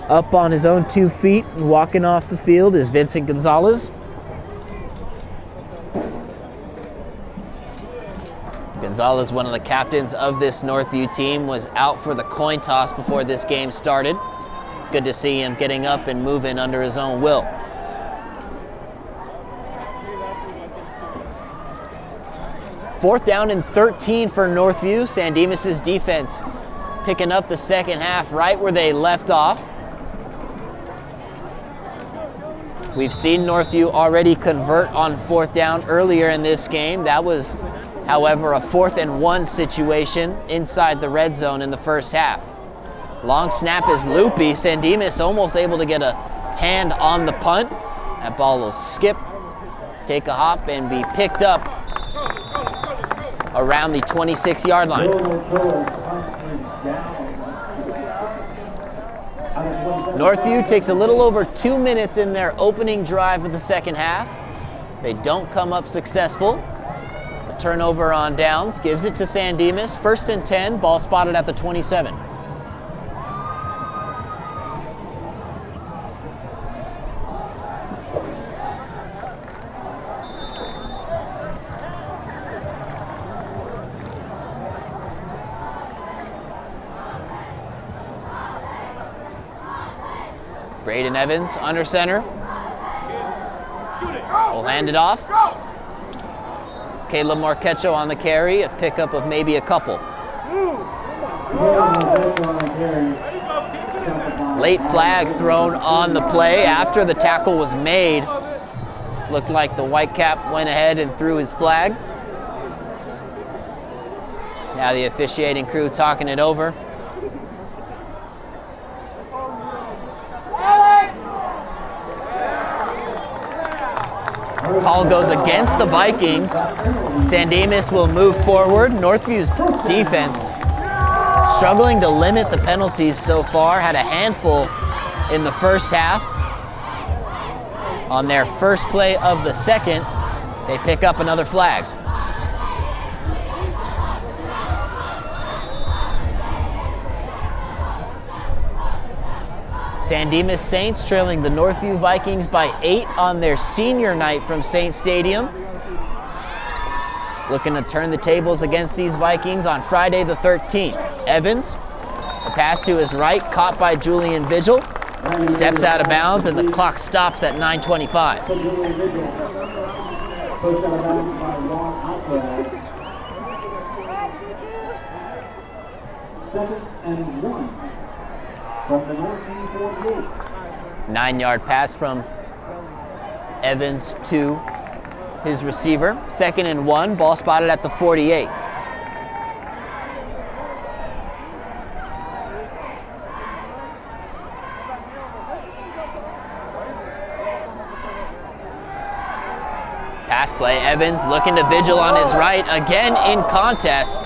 up on his own 2 feet and walking off the field is Vincent Gonzalez. Gonzalez, one of the captains of this Northview team, was out for the coin toss before this game started. Good to see him getting up and moving under his own will. Fourth down and 13 for Northview. San Dimas' defense picking up the second half right where they left off. We've seen Northview already convert on 4th down earlier in this game. That was, however, a 4th and 1 situation inside the red zone in the first half. Long snap is loopy. San Dimas almost able to get a hand on the punt. That ball will skip, take a hop, and be picked up around the 26-yard line. Northview takes a little over 2 minutes in their opening drive of the second half. They don't come up successful. A turnover on downs gives it to San Dimas. 1st and 10, ball spotted at the 27. Braden Evans under center. Will hand it off. Caleb Marquecho on the carry, a pickup of maybe a couple. Late flag thrown on the play after the tackle was made. Looked like the Whitecap went ahead and threw his flag. Now the officiating crew talking it over. Call goes against the Vikings. San Dimas will move forward. Northview's defense struggling to limit the penalties so far. Had a handful in the first half. On their first play of the second, they pick up another flag. San Dimas Saints trailing the Northview Vikings by 8 on their senior night from Saint Stadium. Looking to turn the tables against these Vikings on Friday the 13th. Evans, a pass to his right, caught by Julian Vigil. Steps out of bounds and the clock stops at 9:25. Second and 1 from the Northview 48. 9-yard pass from Evans to his receiver. Second and 1, ball spotted at the 48. Pass play, Evans looking to Vigil on his right, again in contest.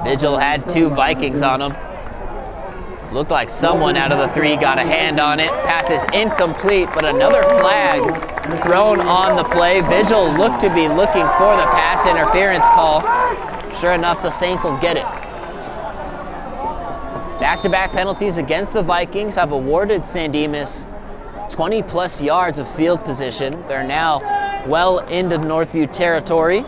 Vigil had 2 Vikings on him. Looked like someone out of the 3 got a hand on it. Pass is incomplete, but another flag thrown on the play. Vigil looked to be looking for the pass interference call. Sure enough, the Saints will get it. Back-to-back penalties against the Vikings have awarded San Dimas 20-plus yards of field position. They're now well into Northview territory.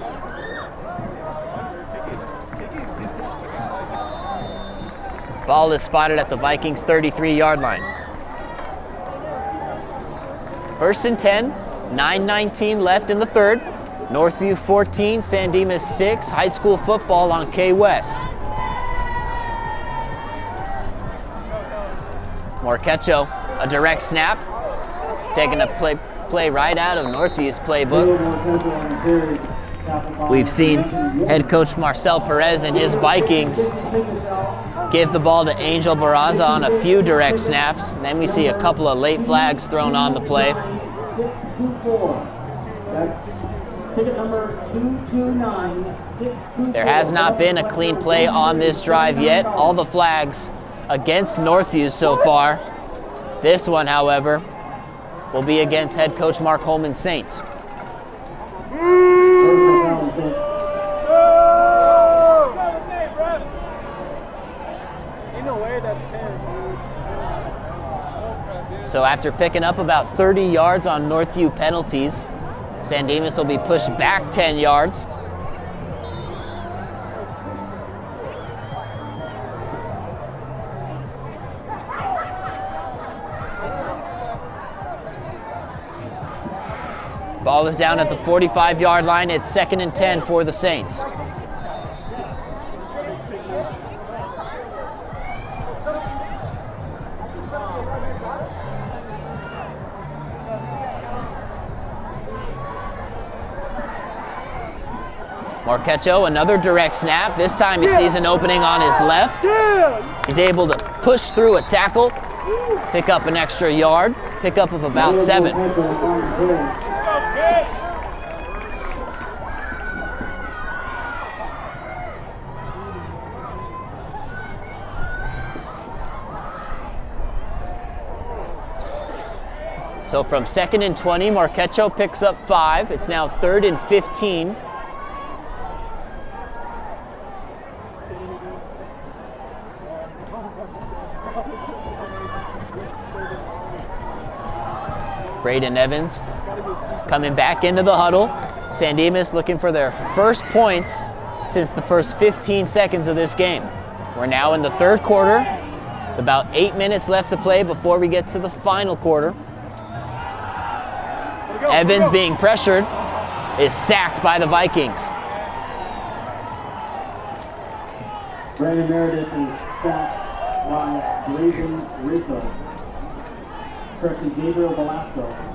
Ball is spotted at the Vikings' 33-yard line. First and 10, 9:19 left in the third. Northview 14, San Dimas 6, high school football on K-West. Marquecho, a direct snap, taking a play right out of Northview's playbook. We've seen head coach Marcel Perez and his Vikings give the ball to Angel Barraza on a few direct snaps. And then we see a couple of late flags thrown on the play. There has not been a clean play on this drive yet. All the flags against Northview so far. This one, however, will be against head coach Mark Holman's Saints. So after picking up about 30 yards on Northview penalties, San Dimas will be pushed back 10 yards. Ball is down at the 45-yard line. It's second and 10 for the Saints. Marquecho, another direct snap. This time he sees an opening on his left. He's able to push through a tackle, pick up an extra yard, pick up of about 7. So from second and 20, Marquecho picks up 5. It's now third and 15. Braden Evans coming back into the huddle. San Dimas looking for their first points since the first 15 seconds of this game. We're now in the third quarter. About 8 minutes left to play before we get to the final quarter. Evans being pressured is sacked by the Vikings. Brandon Meredith is sacked by Braden Rizzo. Correctly, Gabriel Velasco.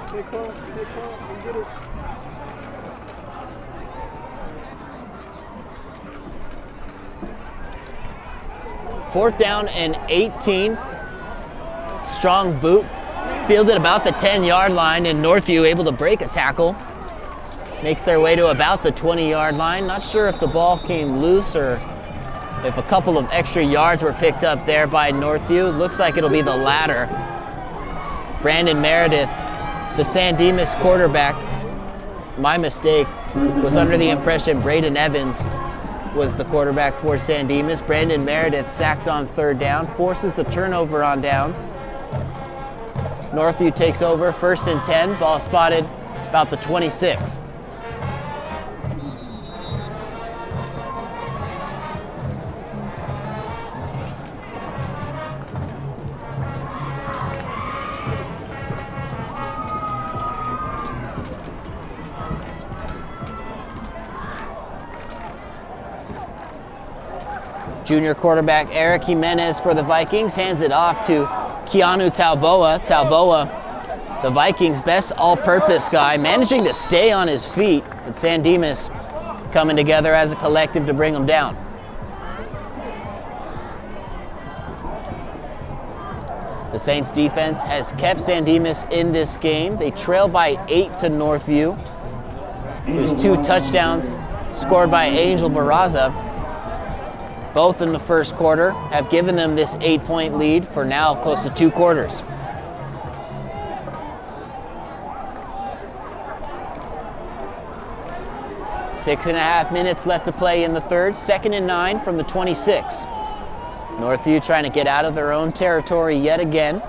Stay calm, we get it. Fourth down and 18. Strong boot. Fielded about the 10-yard line, and Northview able to break a tackle. Makes their way to about the 20-yard line. Not sure if the ball came loose or if a couple of extra yards were picked up there by Northview. Looks like it'll be the latter. Brandon Meredith, the San Dimas quarterback, my mistake, was under the impression Braden Evans was the quarterback for San Dimas. Brandon Meredith sacked on third down, forces the turnover on downs. Northview takes over, 1st and 10, ball spotted about the 26. Junior quarterback Eric Jimenez for the Vikings hands it off to Keanu Talvoa. Talvoa, the Vikings' best all-purpose guy, managing to stay on his feet, but San Dimas coming together as a collective to bring him down. The Saints defense has kept San Dimas in this game. They trail by 8 to Northview. There's 2 touchdowns scored by Angel Barraza, both in the first quarter, have given them this 8-point lead for now close to 2 quarters. Six and a half minutes left to play in the third. 2nd and 9 from the 26. Northview trying to get out of their own territory yet again.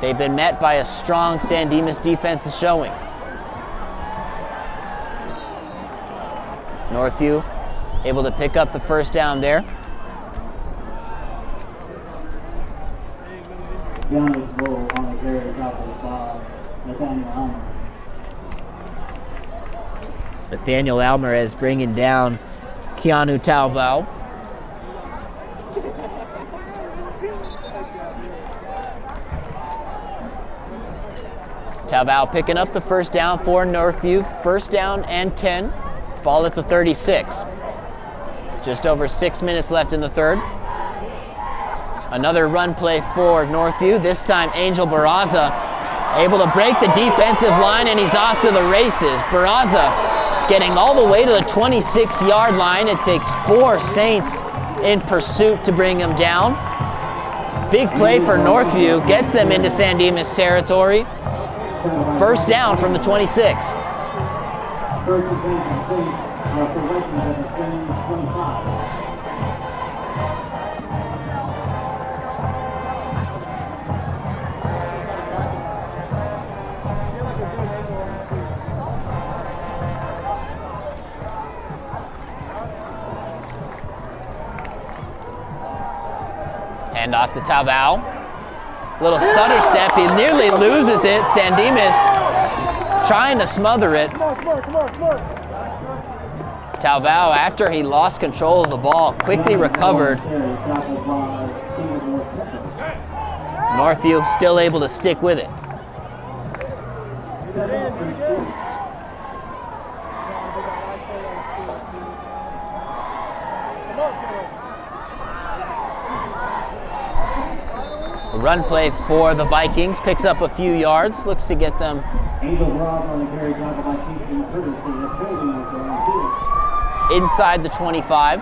They've been met by a strong San Dimas defensive showing. Northview able to pick up the first down there. Nathaniel Alvarez bringing down Keanu Talvoa. Talvoa picking up the first down for Northview. 1st down and 10. Ball at the 36. Just over 6 minutes left in the third. Another run play for Northview. This time Angel Barraza able to break the defensive line, and he's off to the races. Barraza getting all the way to the 26-yard line. It takes 4 Saints in pursuit to bring him down. Big play for Northview, gets them into San Dimas territory. 1st down from the 26. Hand off to Talvoa. Little stutter step, he nearly loses it. San Dimas trying to smother it. Talvoa, after he lost control of the ball, quickly recovered. Northview still able to stick with it. A run play for the Vikings, picks up a few yards, looks to get them inside the 25.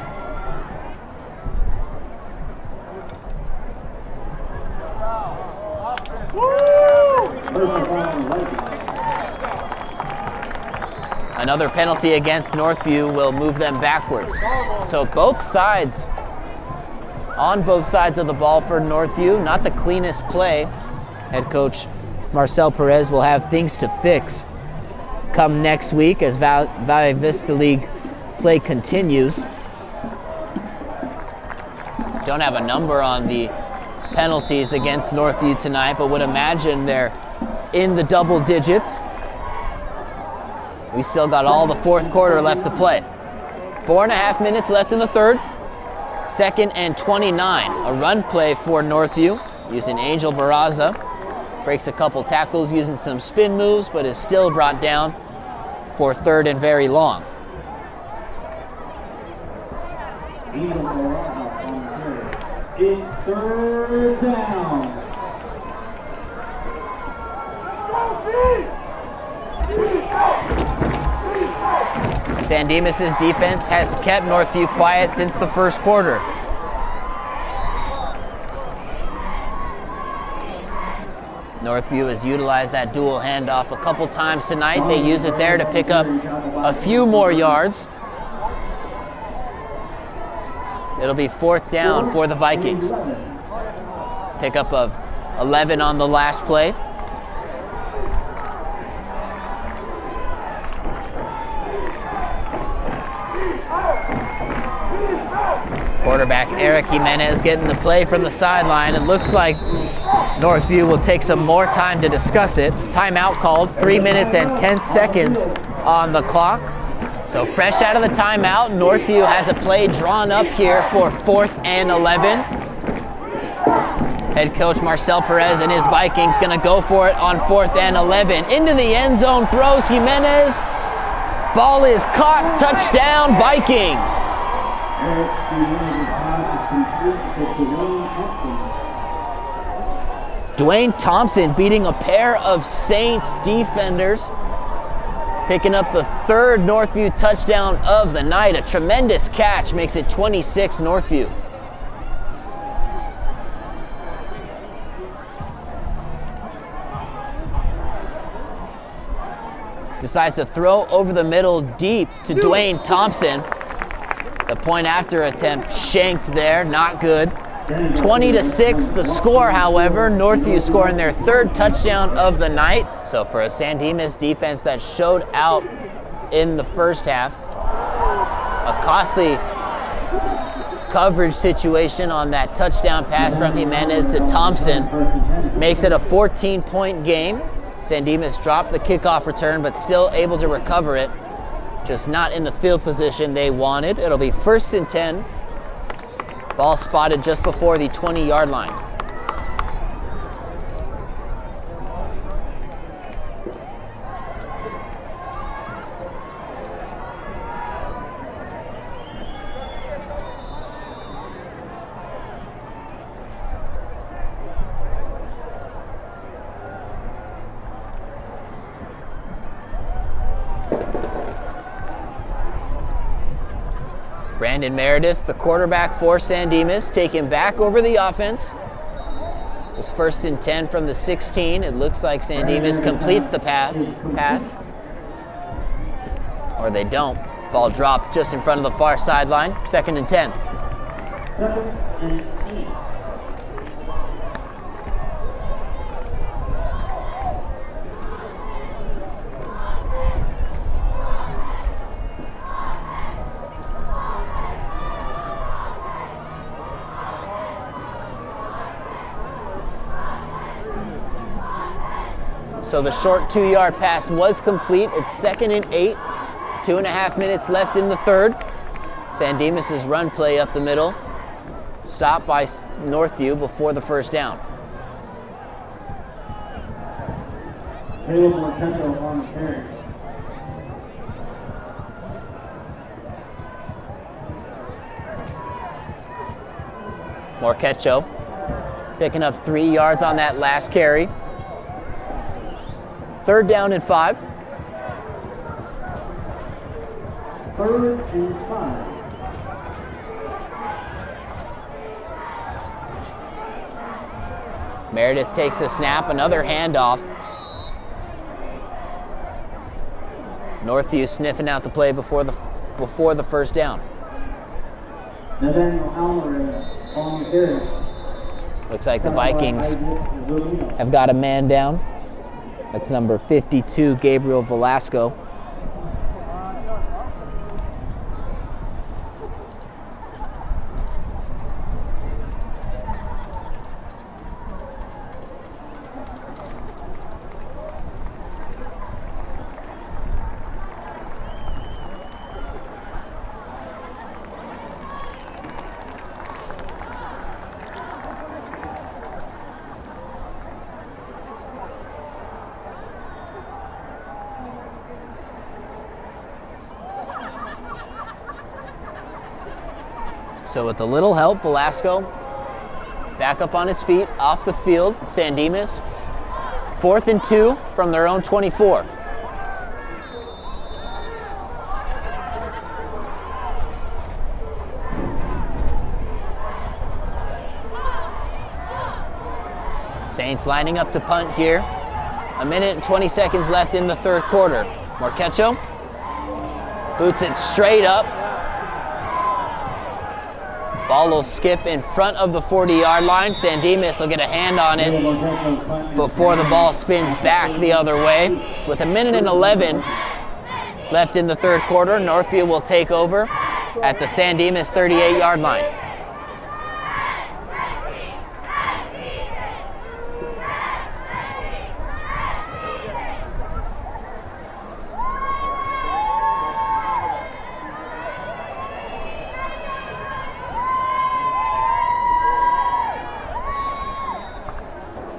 Another penalty against Northview will move them backwards. So on both sides of the ball for Northview, not the cleanest play. Head coach Marcel Perez will have things to fix come next week as Valley Vista League play continues. Don't have a number on the penalties against Northview tonight, but would imagine they're in the double digits. We still got all the fourth quarter left to play. 4.5 minutes left in the third. 2nd and 29. A run play for Northview using Angel Barraza. Breaks a couple tackles using some spin moves, but is still brought down for 3rd and very long. Angel Barraza on third. It's 3rd down. San Dimas' defense has kept Northview quiet since the first quarter. Northview has utilized that dual handoff a couple times tonight. They use it there to pick up a few more yards. It'll be 4th down for the Vikings. Pickup of 11 on the last play. Quarterback Eric Jimenez getting the play from the sideline. It looks like Northview will take some more time to discuss it. Timeout called, 3 minutes and 10 seconds on the clock. So fresh out of the timeout, Northview has a play drawn up here for 4th and 11. Head coach Marcel Perez and his Vikings gonna go for it on 4th and 11. Into the end zone throws Jimenez. Ball is caught, touchdown Vikings. Dwayne Thompson beating a pair of Saints defenders, picking up the 3rd Northview touchdown of the night. A tremendous catch makes it 26 Northview. Decides to throw over the middle deep to Dwayne Thompson. The point after attempt shanked there, not good. 20-6 the score, however. Northview scoring their 3rd touchdown of the night. So for a San Dimas defense that showed out in the first half, a costly coverage situation on that touchdown pass from Jimenez to Thompson makes it a 14-point game. San Dimas dropped the kickoff return, but still able to recover it. Just not in the field position they wanted. It'll be 1st and 10. Ball spotted just before the 20-yard line. Brandon Meredith, the quarterback for San Dimas, taken back over the offense. It was 1st and 10 from the 16. It looks like San Dimas completes the pass. Or they don't. Ball dropped just in front of the far sideline. 2nd and 10. 2nd and 8. So the short 2-yard pass was complete. It's 2nd and 8. 2.5 minutes left in the third. San Dimas' run play up the middle. Stopped by Northview before the 1st down. Caleb Marquetto on the carry. Marquetto picking up 3 yards on that last carry. 3rd down and 5. 3rd and 5. Meredith takes the snap, another handoff. Northview sniffing out the play before the 1st down. Nathaniel Alvarez on the carry. Looks like the Vikings have got a man down. That's number 52, Gabriel Velasco. So with a little help, Velasco back up on his feet, off the field. San Dimas, 4th and 2 from their own 24. Saints lining up to punt here. 1 minute and 20 seconds left in the third quarter. Marquecho boots it straight up. Ball will skip in front of the 40-yard line. San Dimas will get a hand on it before the ball spins back the other way. With 1 minute and 11 left in the third quarter, Northview will take over at the San Dimas 38-yard line.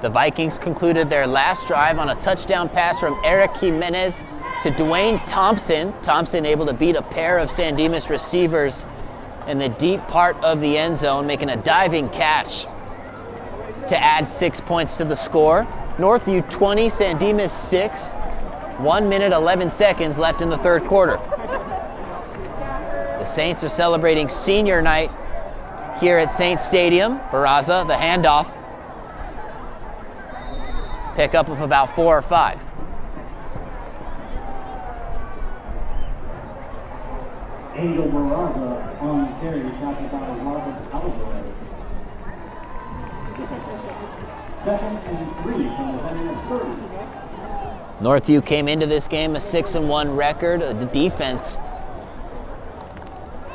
The Vikings concluded their last drive on a touchdown pass from Eric Jimenez to Dwayne Thompson. Thompson able to beat a pair of San Dimas receivers in the deep part of the end zone, making a diving catch to add 6 points to the score. Northview 20, San Dimas 6. 1 minute, 11 seconds left in the third quarter. The Saints are celebrating senior night here at Saints Stadium. Barraza, the handoff. Pickup of about 4 or 5. Angel Barraza on the carry, talking about Robert Alvarez. 2nd and 3 from the 30. Northview came into this game a 6-1 record. The defense,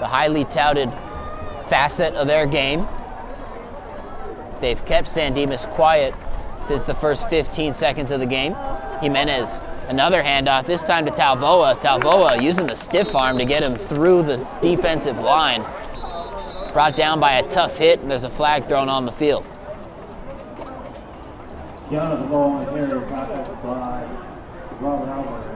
the highly touted facet of their game. They've kept San Dimas quiet since the first 15 seconds of the game. Jimenez, another handoff, this time to Talvoa. Talvoa using the stiff arm to get him through the defensive line. Brought down by a tough hit, and there's a flag thrown on the field. Down the ball on the carry, brought up by Robert Alvarez.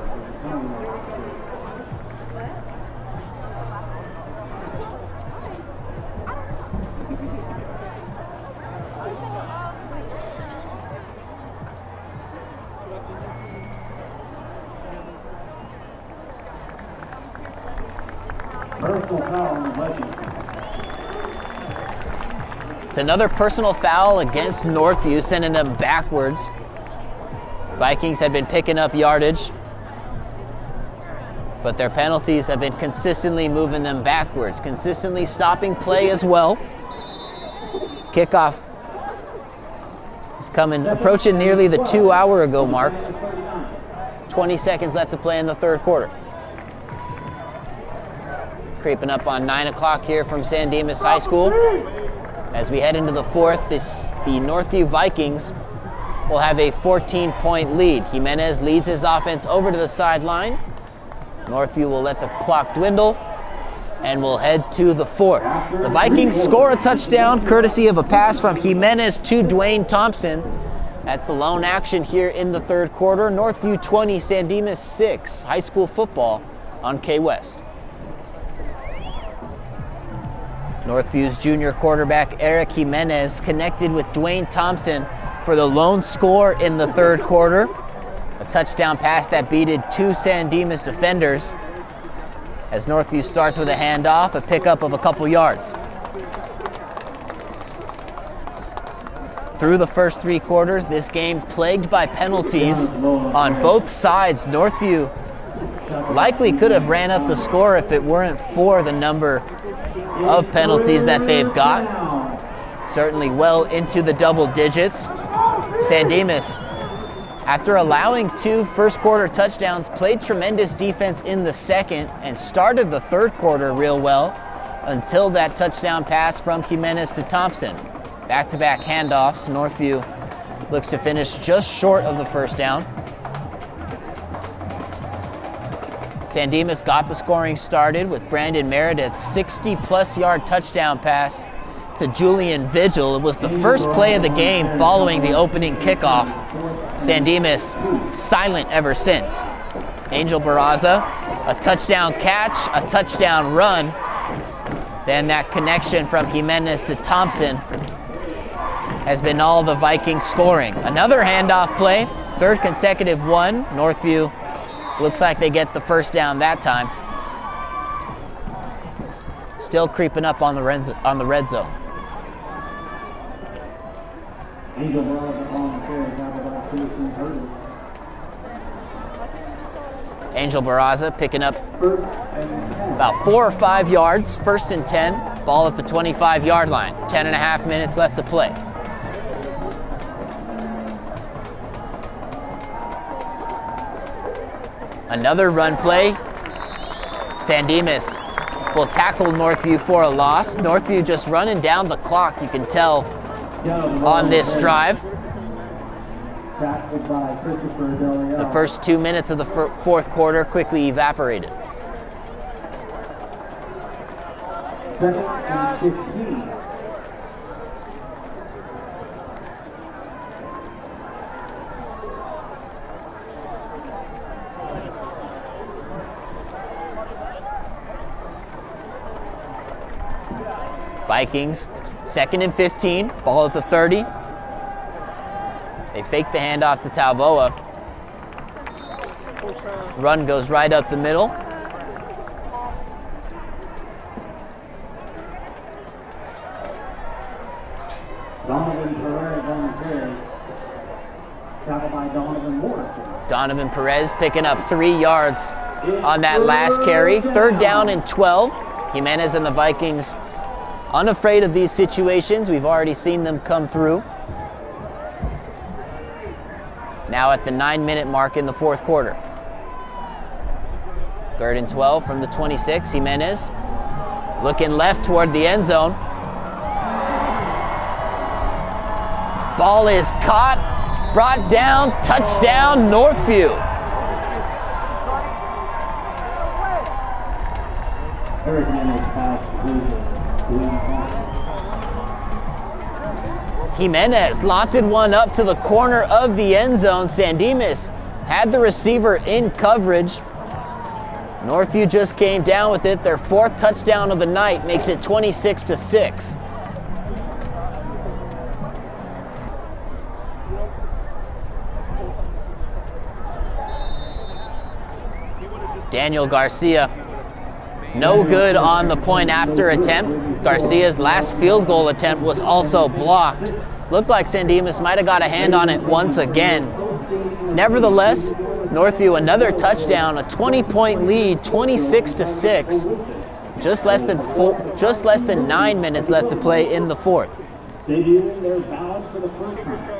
Personal foul on the Vikings. It's another personal foul against Northview, sending them backwards. Vikings had been picking up yardage, but their penalties have been consistently moving them backwards, consistently stopping play as well. Kickoff is approaching nearly the 2-hour-ago mark. 20 seconds left to play in the third quarter. Creeping up on 9 o'clock here from San Dimas High School. As we head into the fourth, the Northview Vikings will have a 14-point lead. Jimenez leads his offense over to the sideline. Northview will let the clock dwindle and will head to the fourth. The Vikings score a touchdown courtesy of a pass from Jimenez to Dwayne Thompson. That's the lone action here in the third quarter. Northview 20, San Dimas 6. High school football on KWST. Northview's junior quarterback Eric Jimenez connected with Dwayne Thompson for the lone score in the third quarter. A touchdown pass that beated 2 San Dimas defenders. As Northview starts with a handoff, a pickup of a couple yards. Through the first 3 quarters, this game plagued by penalties on both sides. Northview likely could have ran up the score if it weren't for the number of penalties that they've got. Certainly well into the double digits. San Dimas After allowing 2 first quarter touchdowns, played tremendous defense in the second and started the third quarter real well until that touchdown pass from Jimenez to Thompson. Back-to-back handoffs. Northview looks to finish just short of the first down. San Dimas got the scoring started with Brandon Meredith's 60-plus yard touchdown pass to Julian Vigil. It was the first play of the game following the opening kickoff. San Dimas silent ever since. Angel Barraza, a touchdown catch, a touchdown run. Then that connection from Jimenez to Thompson has been all the Vikings scoring. Another handoff play, third consecutive one. Northview looks like they get the first down that time. Still creeping up on the red zone. Angel Barraza picking up about 4 or 5 yards, 1st and 10, ball at the 25-yard line. 10.5 minutes left to play. Another run play. San Dimas will tackle Northview for a loss. Northview just running down the clock, you can tell, on this drive. The first 2 minutes of the fourth quarter quickly evaporated. 2nd and 15. Vikings, 2nd and 15, ball at the 30. They fake the handoff to Talboa. Run goes right up the middle. Donovan Perez picking up 3 yards on that last carry. 3rd down and 12. Jimenez and the Vikings unafraid of these situations. We've already seen them come through. Now at the 9-minute mark in the fourth quarter. 3rd and 12 from the 26. Jimenez looking left toward the end zone. Ball is caught, brought down, touchdown, Northview. Jimenez lofted one up to the corner of the end zone. San Dimas had the receiver in coverage. Northview just came down with it. Their 4th touchdown of the night makes it 26-6. Daniel Garcia, no good on the point after attempt. Garcia's last field goal attempt was also blocked. Looked like San Dimas might have got a hand on it once again. Nevertheless, Northview another touchdown, a 20-point lead, 26-6. Just less than 9 minutes left to play in the fourth. Debuting their ballot for the first time.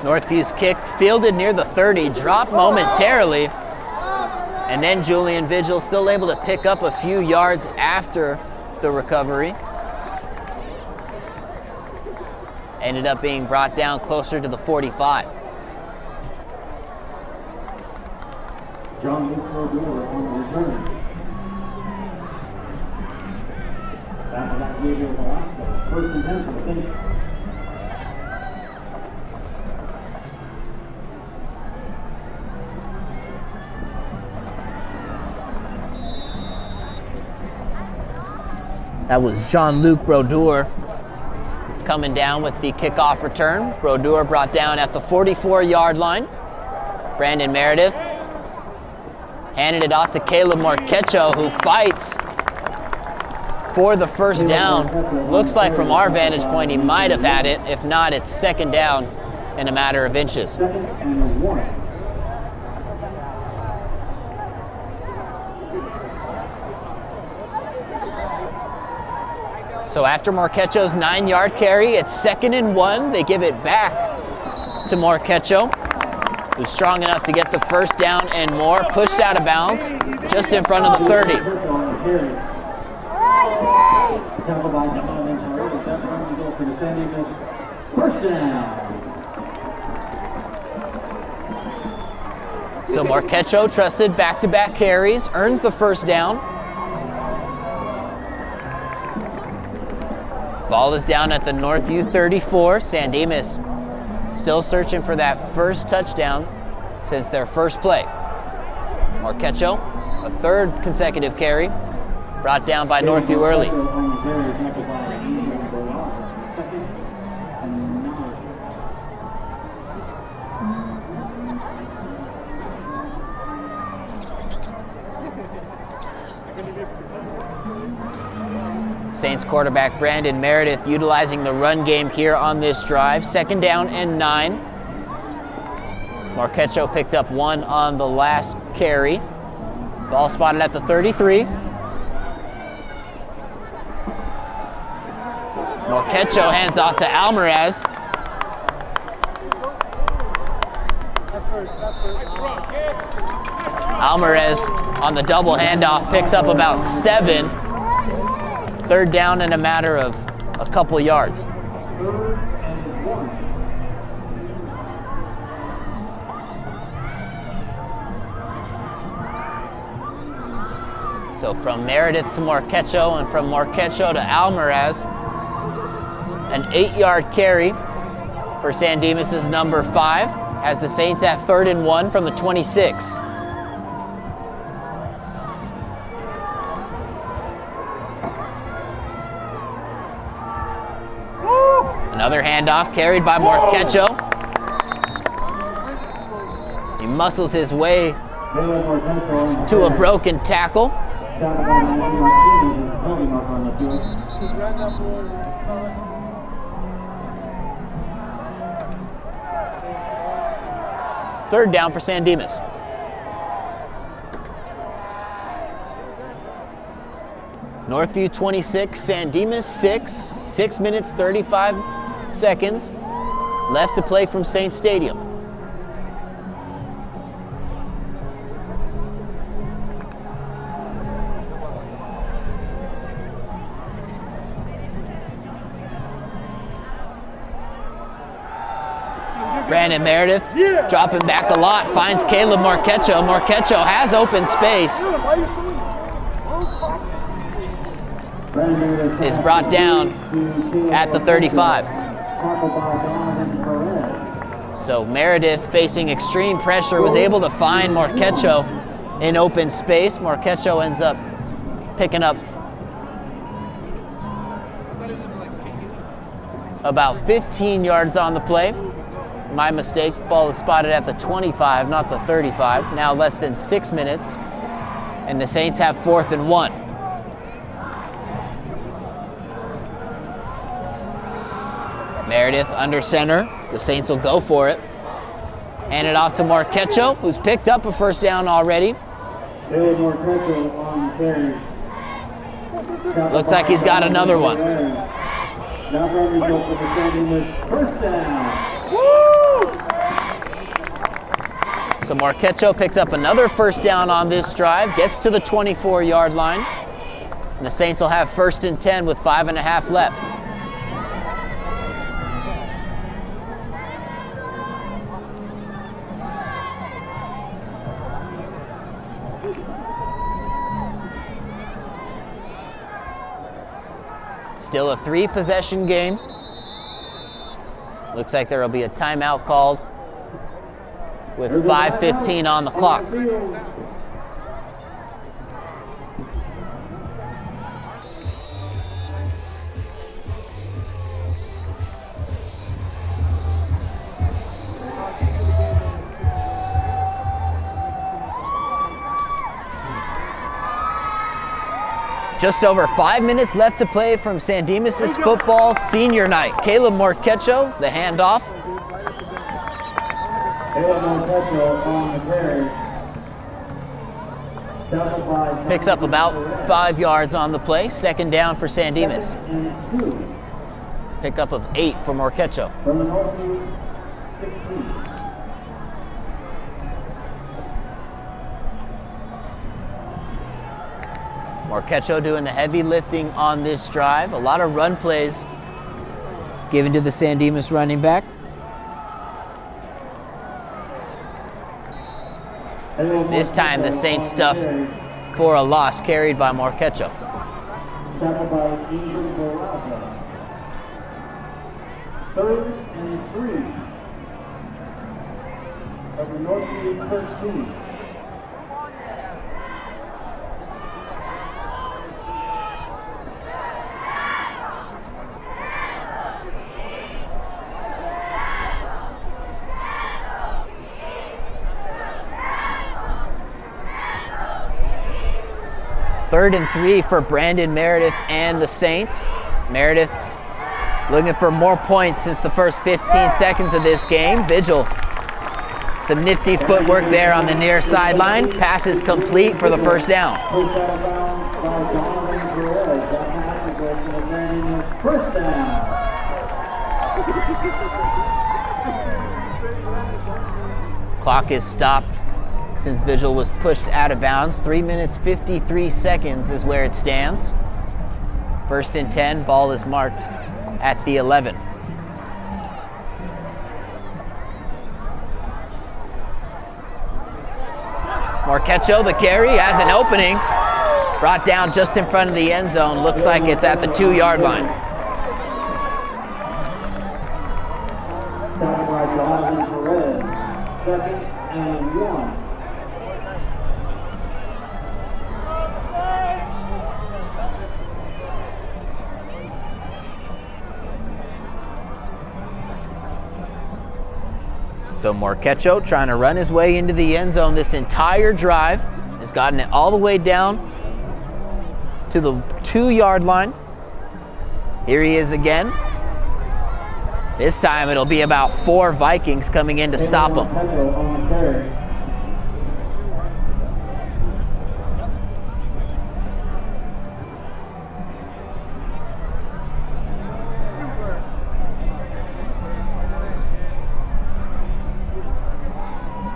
Northview's kick fielded near the 30, dropped momentarily, and then Julian Vigil still able to pick up a few yards after the recovery. Ended up being brought down closer to the 45. John Luke on the return. That gave you the last one. 1st and 10 for the finish. That was Jean-Luc Brodeur coming down with the kickoff return. Brodeur brought down at the 44-yard line. Brandon Meredith handed it off to Caleb Marquecho, who fights for the first down. Looks like from our vantage point he might have had it. If not, it's 2nd down in a matter of inches. 2nd and 1. So after Marquecho's 9-yard carry, it's 2nd and 1. They give it back to Marquecho, who's strong enough to get the first down and more. Pushed out of bounds just in front of the 30. So Marquecho trusted back-to-back carries, earns the first down. Ball is down at the Northview 34. San Dimas still searching for that first touchdown since their first play. Marquecho, a 3rd consecutive carry, brought down by Northview early. Saints quarterback Brandon Meredith utilizing the run game here on this drive. 2nd down and 9. Marquecho picked up 1 on the last carry. Ball spotted at the 33. Marquecho hands off to Almaraz. Almaraz on the double handoff picks up about 7. 3rd down in a matter of a couple yards. So from Meredith to Marquecho and from Marquecho to Almaraz, an 8-yard carry for San Dimas' number 5 has the Saints at 3rd and 1 from the 26. Another handoff carried by Marquecho. He muscles his way to a broken tackle. Third down for San Dimas. Northview 26, San Dimas 6, 6 minutes 35 seconds left to play from Saints Stadium. Brandon Meredith dropping back a lot, finds Caleb Marquecho. Marquecho has open space. Is brought down at the 35. So Meredith, facing extreme pressure, was able to find Marquecho in open space. Marquecho ends up picking up about 15 yards on the play. My mistake, ball is spotted at the 25, not the 35. Now less than 6 minutes, and the Saints have 4th and 1. Meredith under center. The Saints will go for it. Hand it off to Marquecho, who's picked up a first down already. Looks like he's got another one. So Marquecho picks up another first down on this drive, gets to the 24-yard line. And the Saints will have 1st and 10 with 5.5 left. Still a 3-possession game. Looks like there will be a timeout called with 5:15 on the clock. Just over 5 minutes left to play from San Dimas' football senior night. Caleb Marquecho, the handoff. Caleb Marquecho on the carry. Picks up about 5 yards on the play. Second down for San Dimas. Pickup of 8 for Marquecho. From the Northview 16. Marquecho doing the heavy lifting on this drive. A lot of run plays given to the San Dimas running back. This time the Saints stuff for a loss, carried by Marquecho. Third and 3 of the Northview 13. Third and 3 for Brandon Meredith and the Saints. Meredith looking for more points since the first 15 seconds of this game. Vigil, some nifty footwork there on the near sideline. Pass is complete for the first down. Clock is stopped since Vigil was pushed out of bounds. 3 minutes, 53 seconds is where it stands. First and 10, ball is marked at the 11. Marquecho, the carry, has an opening. Brought down just in front of the end zone. Looks like it's at the 2-yard line. Second and 1. So Marquecho trying to run his way into the end zone this entire drive. Has gotten it all the way down to the 2-yard line. Here he is again. This time it'll be about 4 Vikings coming in to stop him.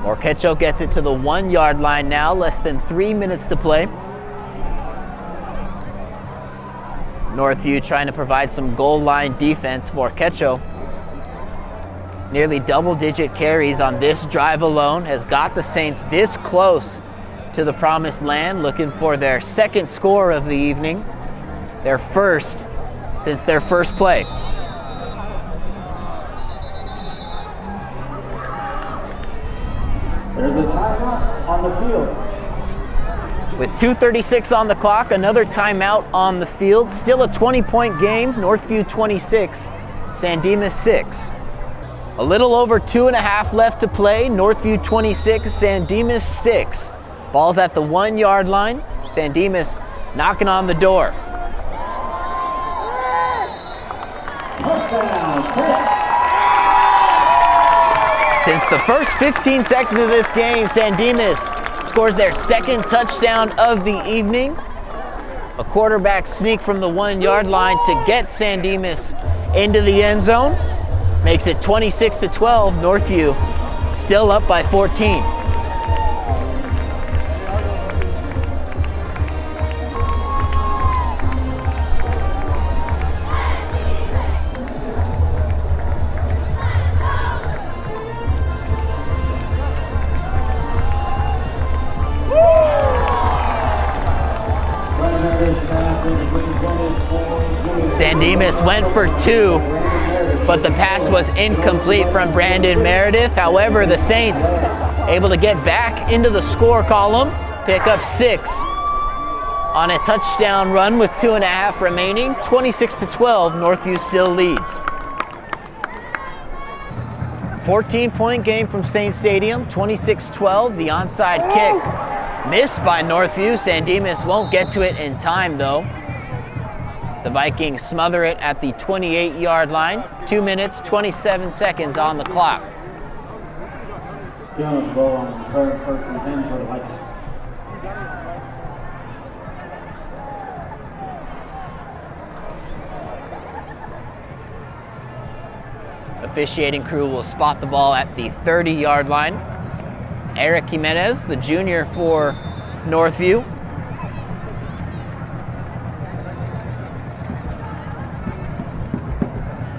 Marquecho gets it to the 1-yard line now, less than 3 minutes to play. Northview trying to provide some goal line defense. Marquecho, nearly double-digit carries on this drive alone, has got the Saints this close to the promised land, looking for their second score of the evening, their first since their first play. There's a timeout on the field. With 2:36 on the clock, another timeout on the field. Still a 20-point game. Northview 26, San Dimas 6. A little over 2.5 left to play. Northview 26, San Dimas 6. Ball's at the 1-yard line. San Dimas knocking on the door. Since the first 15 seconds of this game, San Dimas scores their second touchdown of the evening. A quarterback sneak from the 1-yard line to get San Dimas into the end zone. Makes it 26-12. Northview still up by 14. San Dimas went for 2, but the pass was incomplete from Brandon Meredith. However, the Saints able to get back into the score column, pick up 6 on a touchdown run with 2.5 remaining. 26-12, Northview still leads. 14-point game from Saint Stadium, 26-12. The onside kick missed by Northview. San Dimas won't get to it in time though. The Vikings smother it at the 28-yard line. 2 minutes, 27 seconds on the clock. Jones ball on the current first and 10 for the Vikings. officiating crew will spot the ball at the 30-yard line. Eric Jimenez, the junior for Northview.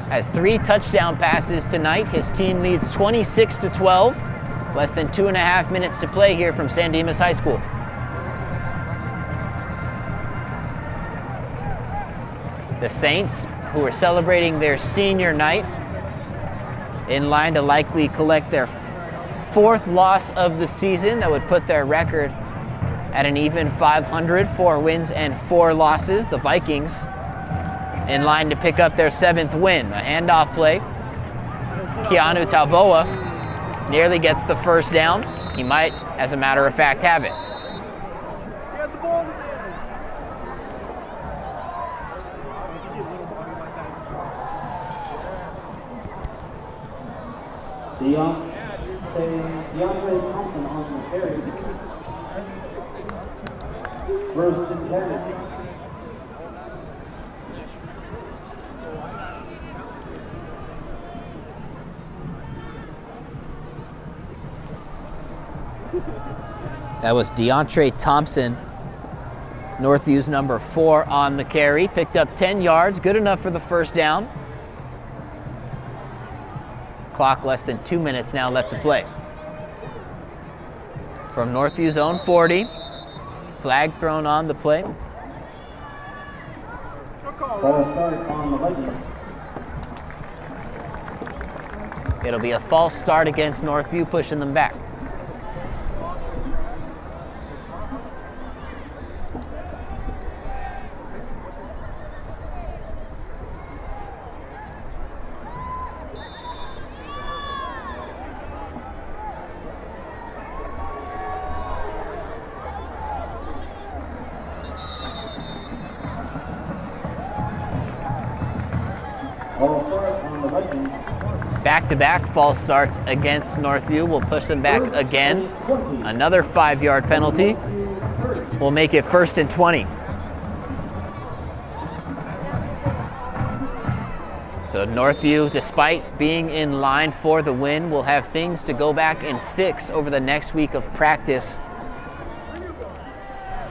Has 3 touchdown passes tonight. His team leads 26-12. Less than 2.5 minutes to play here from San Dimas High School. The Saints, who are celebrating their senior night, in line to likely collect their 4th loss of the season. That would put their record at an even 500, 4 wins and 4 losses. The Vikings in line to pick up their 7th win. A handoff play. Keanu Tavoa nearly gets the first down. He might, as a matter of fact, have it. DeAndre Thompson on the carry. First and 10. That was DeAndre Thompson, Northview's number 4 on the carry. Picked up 10 yards, good enough for the first down. Clock less than 2 minutes now left to play. From Northview's own 40, flag thrown on the play. It'll be a false start against Northview, pushing them back. Back-to-back false starts against Northview will push them back again. Another 5-yard penalty will make it 1st and 20. So Northview, despite being in line for the win, will have things to go back and fix over the next week of practice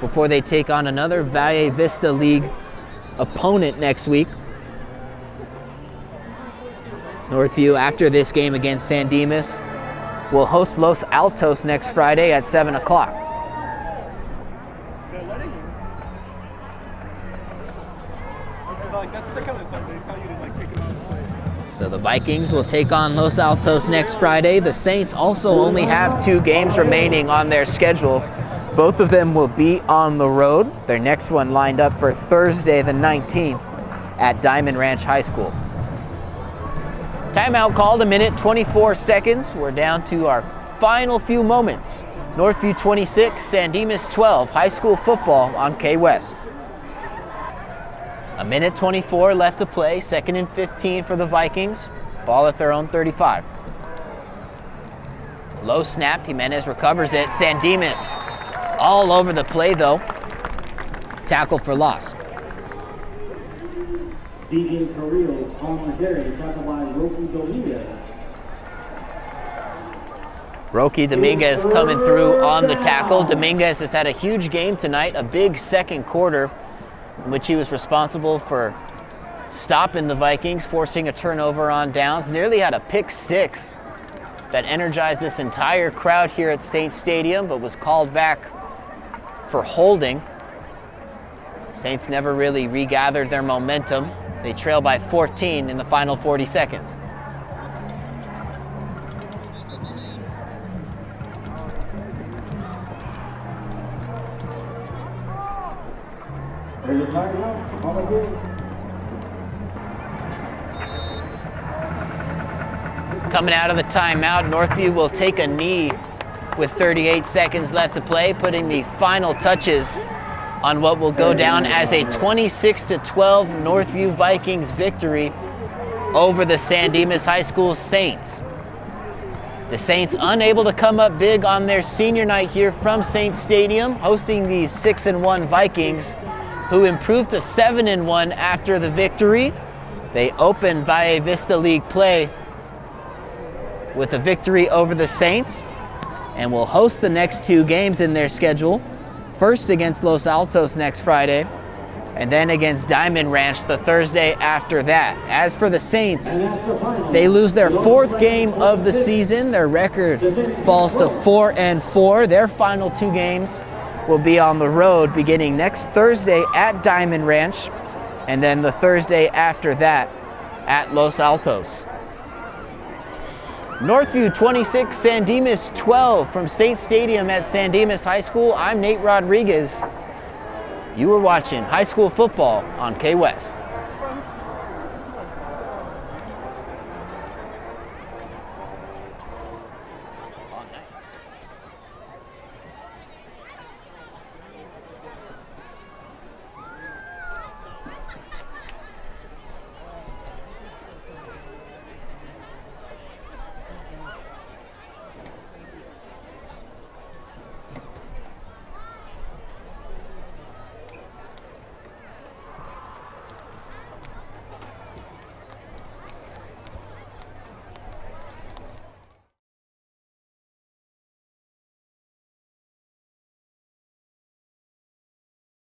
before they take on another Valle Vista League opponent next week. Northview, after this game against San Dimas, will host Los Altos next Friday at 7 o'clock. So the Vikings will take on Los Altos next Friday. The Saints also only have 2 games remaining on their schedule. Both of them will be on the road. Their next one lined up for Thursday the 19th at Diamond Ranch High School. Timeout called, 1:24. We're down to our final few moments. Northview 26, San Dimas 12, high school football on KWST. 1:24 left to play, 2nd and 15 for the Vikings. Ball at their own 35. Low snap, Jimenez recovers it. San Dimas all over the play though. Tackle for loss. DJ Carrillo on the carry, tackled by Rocky Dominguez. Rocky Dominguez coming through on the tackle. Dominguez has had a huge game tonight, a big second quarter, in which he was responsible for stopping the Vikings, forcing a turnover on downs. Nearly had a pick 6 that energized this entire crowd here at Saints Stadium, but was called back for holding. Saints never really regathered their momentum. They trail by 14 in the final 40 seconds. Coming out of the timeout, Northview will take a knee with 38 seconds left to play, putting the final touches on what will go down as a 26-12 Northview Vikings victory over the San Dimas High School Saints. The Saints unable to come up big on their senior night here from Saints Stadium, hosting these 6-1 Vikings, who improved to 7-1 after the victory. They opened Valle Vista League play with a victory over the Saints and will host the next 2 games in their schedule. First against Los Altos next Friday, and then against Diamond Ranch the Thursday after that. As for the Saints, they lose their 4th game of the season. Their record falls to 4-4. Their final 2 games will be on the road beginning next Thursday at Diamond Ranch, and then the Thursday after that at Los Altos. Northview 26, San Dimas 12 from State Stadium at San Dimas High School. I'm Nate Rodriguez. You were watching high school football on KWST.